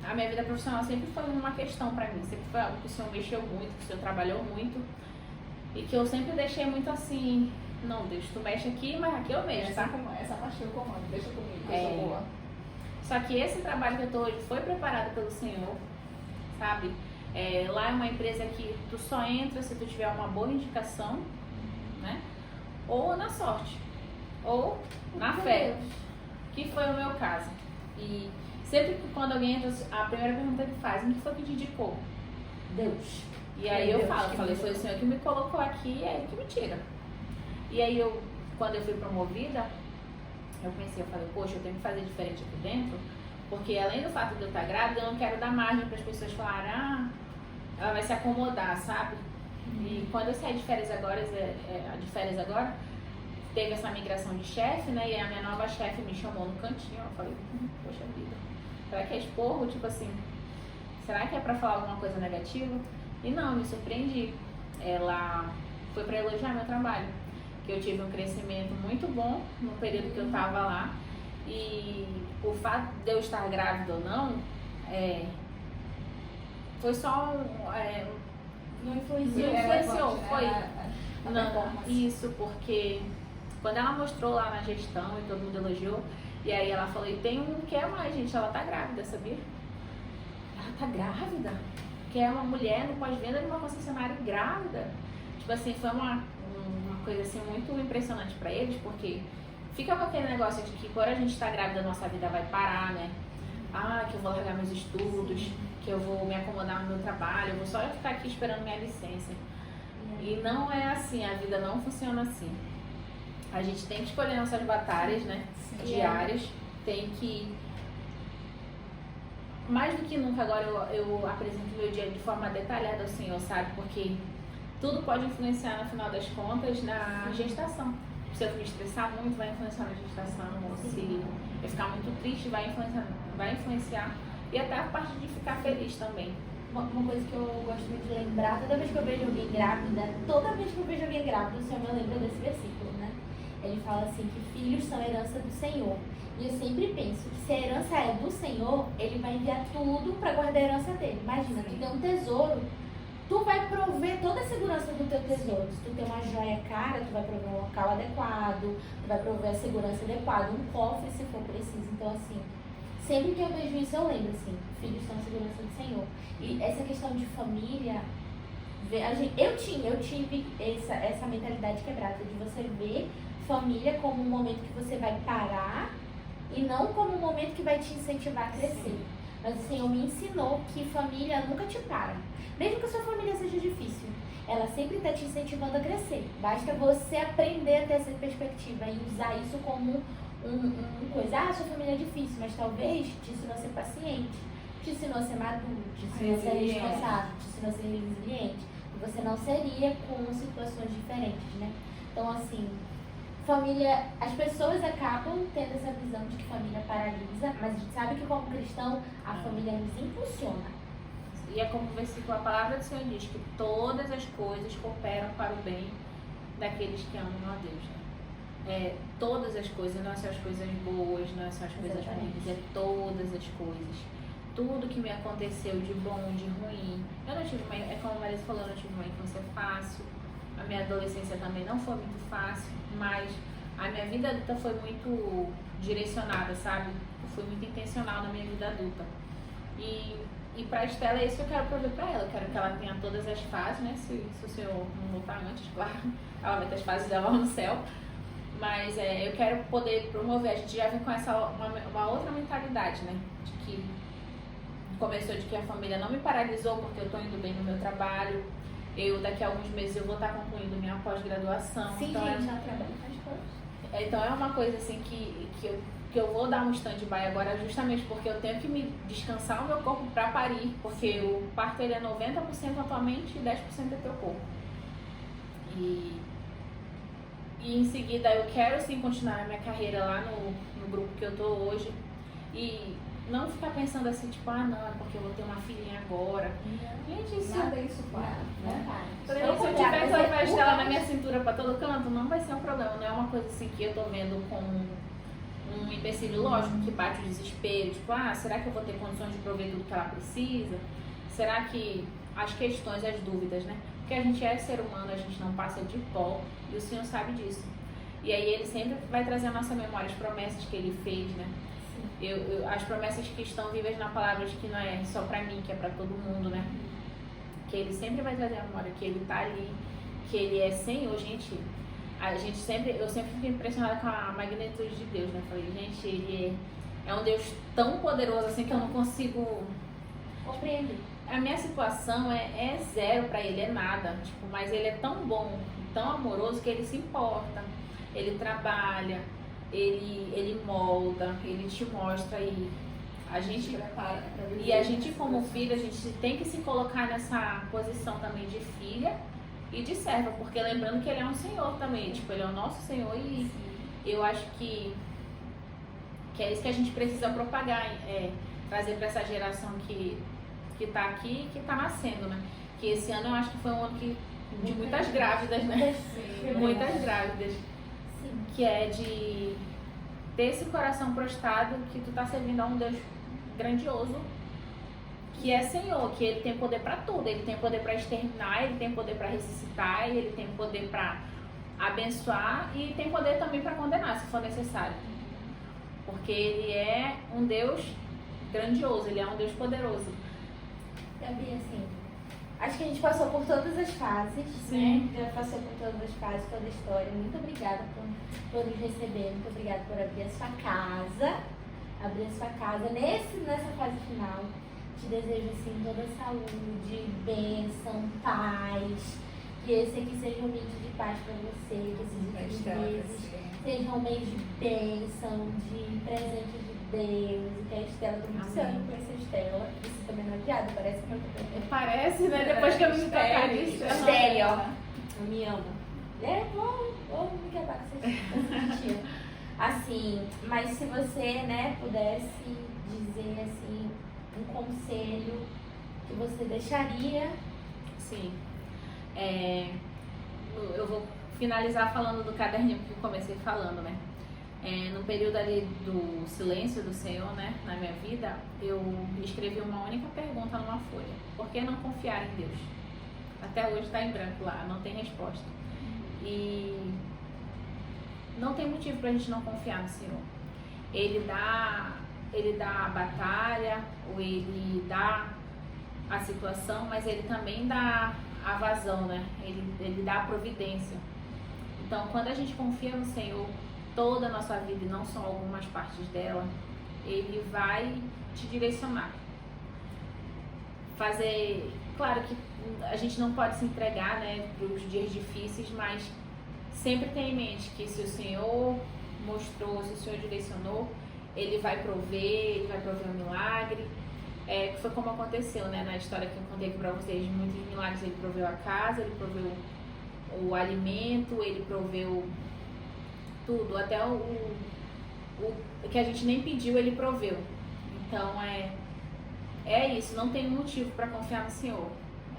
a minha vida profissional sempre foi uma questão pra mim, sempre foi algo que o Senhor mexeu muito, que o Senhor trabalhou muito, e que eu sempre deixei muito assim, não, Deus, tu mexe aqui, mas aqui eu mexo, tá? Essa parte eu comando, deixa comigo, eu sou boa. Só que esse trabalho que eu tô hoje foi preparado pelo Senhor, sabe? Lá é uma empresa que tu só entra se tu tiver uma boa indicação, né? Ou na sorte, ou na fé, que foi o meu caso. E sempre que quando alguém entra, a primeira pergunta que faz, quem foi que te indicou? Deus. E aí eu falei, foi o Senhor que me colocou aqui e é Ele que me tira. E aí quando eu fui promovida, eu falei, poxa, eu tenho que fazer diferente aqui dentro, porque além do fato de eu estar grávida, eu não quero dar margem para as pessoas falarem, ela vai se acomodar, sabe? E quando eu saí de férias agora, teve essa migração de chefe, né? E a minha nova chefe me chamou no cantinho, eu falei, poxa vida, será que é esporro? Tipo assim, será que é para falar alguma coisa negativa? E não, me surpreendi. Ela foi para elogiar meu trabalho, que eu tive um crescimento muito bom no período que eu estava lá. E o fato de eu estar grávida ou não, foi só não influenciou, isso, porque quando ela mostrou lá na gestão e todo mundo elogiou, e aí ela falou, e tem um que é mais, gente, ela tá grávida, sabia? Ela tá grávida? Que é uma mulher no pós-venda de uma concessionária grávida. Tipo assim, foi uma coisa assim muito impressionante pra eles, porque fica com aquele negócio de que quando a gente tá grávida, a nossa vida vai parar, né? Que eu vou largar meus estudos, que eu vou me acomodar no meu trabalho, eu vou só ficar aqui esperando minha licença. E não é assim, a vida não funciona assim. A gente tem que escolher nossas batalhas, né? Sim, diárias. Tem que... Mais do que nunca agora eu apresento meu dia de forma detalhada ao Senhor, sabe? Porque tudo pode influenciar no final das contas na gestação. se eu me estressar muito, vai influenciar na gestação, ou se eu ficar muito triste, vai influenciar. E até a parte de ficar feliz também. Uma coisa que eu gosto muito de lembrar, toda vez que eu vejo alguém grávida, o Senhor me lembra desse versículo, né? Ele fala assim que filhos são herança do Senhor. E eu sempre penso que se a herança é do Senhor, Ele vai enviar tudo para guardar a herança dele. Imagina, tu tem um tesouro, tu vai prover toda a segurança do teu tesouro. Se tu tem uma joia cara, tu vai prover um local adequado, tu vai prover a segurança adequada, um cofre se for preciso. Então, assim, sempre que eu vejo isso, eu lembro, assim, filhos são a segurança do Senhor. E essa questão de família, eu tive essa mentalidade quebrada, de você ver família como um momento que você vai parar e não como um momento que vai te incentivar a crescer. Mas o Senhor me ensinou que família nunca te para. Mesmo que a sua família seja difícil, ela sempre está te incentivando a crescer. Basta você aprender a ter essa perspectiva e usar isso como coisa. Sua família é difícil, mas talvez te ensinou a ser paciente, te ensinou a ser maduro, te ensinou a ser responsável, te ensinou a ser resiliente. E você não seria com situações diferentes, né? Então, assim, família, as pessoas acabam tendo essa visão de que família paralisa, mas a gente sabe que como cristão, a família nos impulsiona. E é como o versículo, a palavra do Senhor diz que todas as coisas cooperam para o bem daqueles que amam a Deus, né? Todas as coisas, não são as coisas boas, não são as coisas ruins, é todas as coisas. Tudo que me aconteceu de bom, de ruim. Eu não tive como a Marisa falou, eu não tive uma infância fácil. A minha adolescência também não foi muito fácil, mas a minha vida adulta foi muito direcionada, sabe? Eu fui muito intencional na minha vida adulta. E pra Estela é isso que eu quero prover pra ela. Eu quero que ela tenha todas as fases, né? Se o Senhor não voltar antes, claro. Ela vai ter as fases dela lá no céu. Mas eu quero poder promover. A gente já vem com uma outra mentalidade, né? De que começou de que a família não me paralisou porque eu tô indo bem no meu trabalho. Daqui a alguns meses eu vou estar concluindo minha pós-graduação. Sim, então, gente, já trabalha faz coisas. Então é uma coisa assim que eu vou dar um stand-by agora justamente porque eu tenho que me descansar o meu corpo para parir, porque o parto ele é 90% atualmente e 10% é teu corpo. E em seguida eu quero sim continuar a minha carreira lá no grupo que eu tô hoje e não ficar pensando assim, tipo, não, é porque eu vou ter uma filhinha agora. Gente, isso Nada isso para, né? Se eu tiver que levar ela na minha cintura pra todo canto, não vai ser um problema. Não é uma coisa assim que eu tô vendo como um empecilho lógico que bate o desespero. Tipo, será que eu vou ter condições de prover tudo que ela precisa? Será que as questões, as dúvidas, né? Porque a gente é ser humano, a gente não passa de pó e o Senhor sabe disso. E aí Ele sempre vai trazer à nossa memória as promessas que Ele fez, né? As promessas que estão vivas na palavra de que não é só pra mim, que é pra todo mundo, né? Que Ele sempre vai trazer a memória, que Ele tá ali, que Ele é Senhor, gente. Eu sempre fico impressionada com a magnitude de Deus, né? Falei, gente, Ele é um Deus tão poderoso assim que eu não consigo compreender. A minha situação é zero pra Ele, é nada. Tipo, mas Ele é tão bom, tão amoroso que Ele se importa, Ele trabalha. Ele molda, Ele te mostra e a gente como filha, a gente tem que se colocar nessa posição também de filha e de serva, porque lembrando que Ele é um Senhor também, tipo, Ele é o nosso Senhor e eu acho que é isso que a gente precisa propagar, trazer para essa geração que tá aqui e que tá nascendo, né? Que esse ano eu acho que foi um ano de muitas grávidas, né? Muitas grávidas. Que é de ter esse coração prostrado que tu tá servindo a um Deus grandioso, que é Senhor, que Ele tem poder para tudo, Ele tem poder para exterminar, Ele tem poder para ressuscitar, Ele tem poder para abençoar e tem poder também para condenar, se for necessário. Porque Ele é um Deus grandioso, Ele é um Deus poderoso. Gabi, assim, acho que a gente passou por todas as fases, sim, né? Já passou por todas as fases, toda a história. Muito obrigada por nos receber, muito obrigada por abrir a sua casa. Nessa fase final. Te desejo, assim, toda saúde, bênção, paz. Que esse aqui seja um mês de paz para você, que esses meses sejam um mês de bênção, de presente de Deus, e que a Estela, tô muito ansiosa por essa Estela. Você também não é piada, parece muito bem. Parece, né? Depois que eu me tocar nisso. Estéreo, ó. Eu me amo. Vou me quebrar com essa tia. Assim, mas se você, né, pudesse dizer, assim, um conselho que você deixaria. Sim. Eu vou finalizar falando do caderninho que eu comecei falando, né? No período ali do silêncio do Senhor, né, na minha vida, eu escrevi uma única pergunta numa folha. Por que não confiar em Deus? Até hoje está em branco lá, não tem resposta. E não tem motivo pra gente não confiar no Senhor. Ele dá a batalha, ou ele dá a situação, mas ele também dá a vazão, né? Ele dá a providência. Então, quando a gente confia no Senhor, toda a nossa vida, e não só algumas partes dela, ele vai te direcionar. Claro que a gente não pode se entregar, né, para os dias difíceis, mas sempre tenha em mente que se o Senhor mostrou, se o Senhor direcionou, ele vai prover um milagre. Que foi como aconteceu, né, na história que eu contei aqui para vocês, muitos milagres. Ele proveu a casa, ele proveu o alimento, ele proveu tudo, até o que a gente nem pediu, ele proveu. Então é isso, não tem motivo para confiar no Senhor.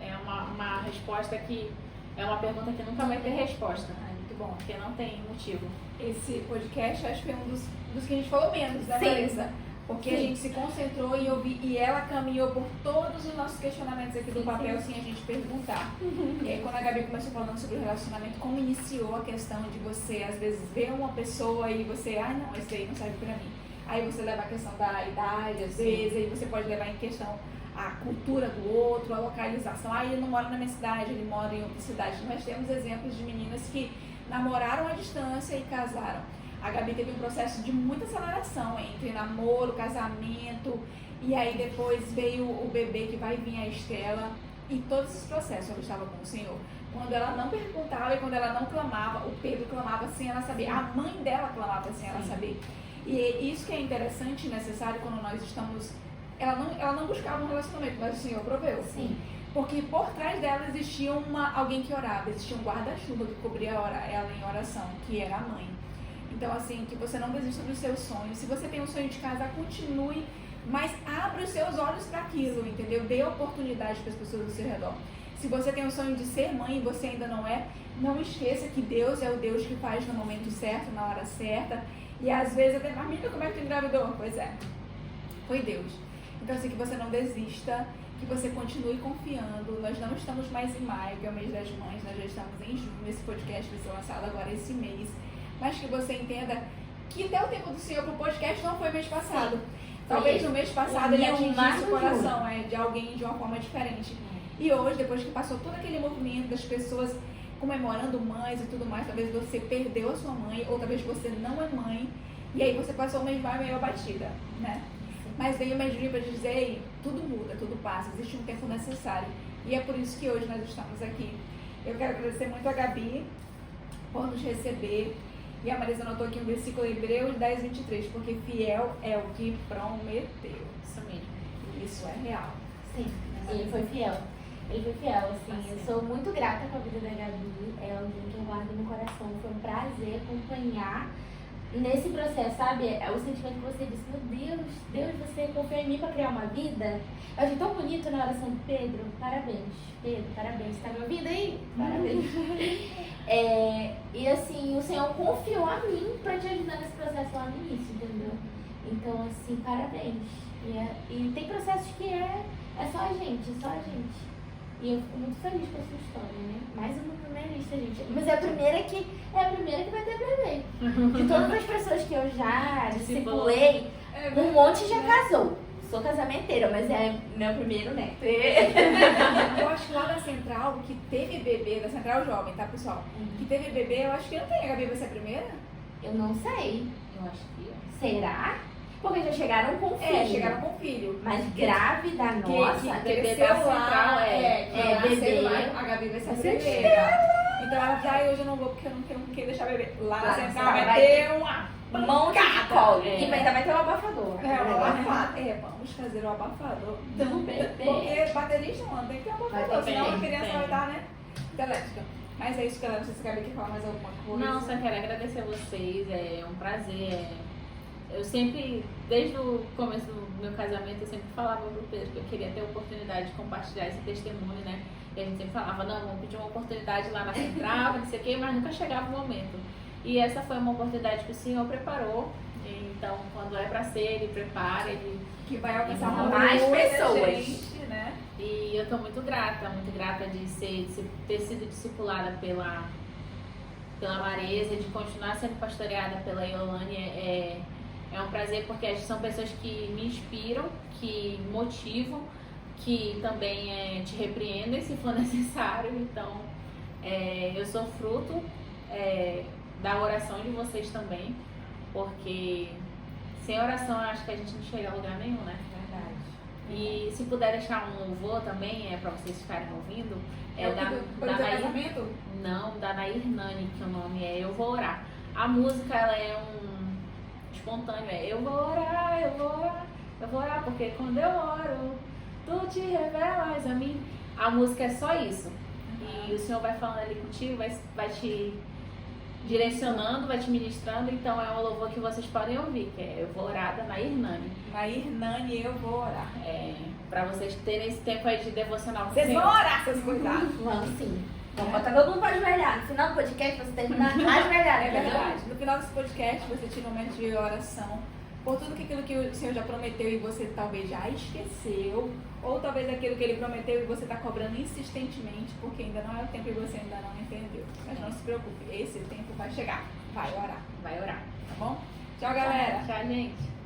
É uma resposta que é uma pergunta que nunca vai ter resposta. Muito bom, porque não tem motivo. Esse podcast acho que foi um dos que a gente falou menos, né, Vanessa? Porque a gente se concentrou e ela caminhou por todos os nossos questionamentos aqui do papel sem a gente perguntar. E aí quando a Gabi começou falando sobre o relacionamento, como iniciou a questão de você às vezes ver uma pessoa e você, não, esse aí não serve pra mim. Aí você leva a questão da idade, às vezes, aí você pode levar em questão a cultura do outro, a localização. Ele não mora na minha cidade, ele mora em outra cidade. Nós temos exemplos de meninas que namoraram à distância e casaram. A Gabi teve um processo de muita aceleração entre namoro, casamento, e aí depois veio o bebê que vai vir, a Estela, e todos esses processos ela estava com o Senhor. Quando ela não perguntava e quando ela não clamava, o Pedro clamava sem ela saber, a mãe dela clamava sem ela saber. E isso que é interessante e necessário quando nós estamos... Ela não buscava um relacionamento, mas o Senhor proveu. Sim. Porque por trás dela existia alguém que orava, existia um guarda-chuva que cobria ela em oração, que era a mãe. Então, assim, que você não desista dos seus sonhos. Se você tem um sonho de casar, continue, mas abra os seus olhos para aquilo, entendeu? Dê oportunidade para as pessoas ao seu redor. Se você tem um sonho de ser mãe e você ainda não é, não esqueça que Deus é o Deus que faz no momento certo, na hora certa. E às vezes até, amiga, como é que tu engravidou? Pois é, foi Deus. Então, assim, que você não desista, que você continue confiando. Nós não estamos mais em maio, que é o mês das mães, nós já estamos em junho. Esse podcast vai ser lançado agora esse mês. Mas que você entenda que até o tempo do Senhor pro podcast não foi mês passado. Talvez no mês passado ele atingisse o coração de alguém de uma forma diferente. E hoje, depois que passou todo aquele movimento das pessoas comemorando mães e tudo mais, talvez você perdeu a sua mãe, ou talvez você não é mãe, e aí você passou o mês meio abatida, né? Mas veio o mês de junho para dizer, tudo muda, tudo passa, existe um tempo necessário. E é por isso que hoje nós estamos aqui. Eu quero agradecer muito a Gabi por nos receber. E a Marisa anotou aqui um versículo Hebreus 10, 23, porque fiel é o que prometeu. Isso mesmo. Isso é real. Sim, ele foi fiel. Ele foi fiel, assim. Eu sou muito grata com a vida da Gabi. É alguém que eu guardo no coração. Foi um prazer acompanhar nesse processo, sabe? É o sentimento que você disse, meu Deus, você confiou em mim para criar uma vida. Eu achei tão bonito na oração de Pedro. Parabéns, Pedro, parabéns. Você tá me ouvindo aí? Parabéns. E assim, o Senhor confiou a mim para te ajudar nesse processo lá no início, entendeu? Então, assim, parabéns. E tem processos que é só a gente, E eu fico muito feliz com a sua história, né? Mais uma primeira lista, gente. Mas é a primeira que vai ter bebê. De todas as pessoas que eu já discipulei, um monte já casou. Sou casamenteira, mas é meu primeiro neto. Eu acho que lá na Central, que teve bebê, da Central Jovem, tá, pessoal? Que teve bebê, eu acho que não tem. A Gabi vai ser a primeira? Eu não sei. Eu acho que Será? Porque já chegaram com filho. Chegaram com filho. Mas grávida, nossa, que cresceu lá, bebê. A Gabi vai ser a primeira. Então ela diz, hoje eu não vou porque eu não tenho com quem deixar bebê. Lá na Central vai ter uma mão de colo. E ainda vai ter um abafador. Vamos fazer o abafador Do bebê. Porque baterista não tem que ter um abafador, senão a criança vai estar, né, elétrica. Mas é isso, galera. Vocês querem falar mais alguma coisa? Não, só quero agradecer a vocês, é um prazer. Eu sempre, desde o começo do meu casamento, eu sempre falava pro Pedro que eu queria ter a oportunidade de compartilhar esse testemunho, né? E a gente sempre falava, não, vamos pedir uma oportunidade lá na central, não sei o quê, mas nunca chegava o momento. E essa foi uma oportunidade que o Senhor preparou. Então, quando é pra ser, Ele prepara, Ele... Que vai alcançar mais pessoas. Gente, né? E eu tô muito grata de ter sido discipulada pela Marisa, de continuar sendo pastoreada pela Iolane. É um prazer porque são pessoas que me inspiram, que me motivam, que também te repreendem se for necessário. Então, eu sou fruto da oração de vocês também, porque sem oração eu acho que a gente não chega a lugar nenhum, né? Verdade. E se puder deixar um louvor também, pra vocês ficarem ouvindo, Da casamento? Não, da Nair Nani, que o nome é Eu Vou Orar. A música, ela é espontâneo, eu vou orar, eu vou orar, eu vou orar, porque quando eu oro, tu te revelas a mim. A música é só isso. E o Senhor vai falando ali contigo, vai te direcionando, vai te ministrando. Então é um louvor que vocês podem ouvir, que é Eu Vou Orar, da Nair Nani. Nair Nani, eu vou orar. Pra vocês terem esse tempo aí de devocional com o Vocês Senhor. vão orar, seus coitados. Vamos sim. Vamos botar todo mundo pra ajoelhar. No final do podcast você termina ajoelhado. É verdade. No final desse podcast você tira um momento de oração por tudo aquilo que o Senhor já prometeu e você talvez já esqueceu, ou talvez aquilo que Ele prometeu e você está cobrando insistentemente porque ainda não é o tempo e você ainda não entendeu. Mas não se preocupe, esse tempo vai chegar. Vai orar. Vai orar. Tá bom? Tchau, galera. Tchau, gente.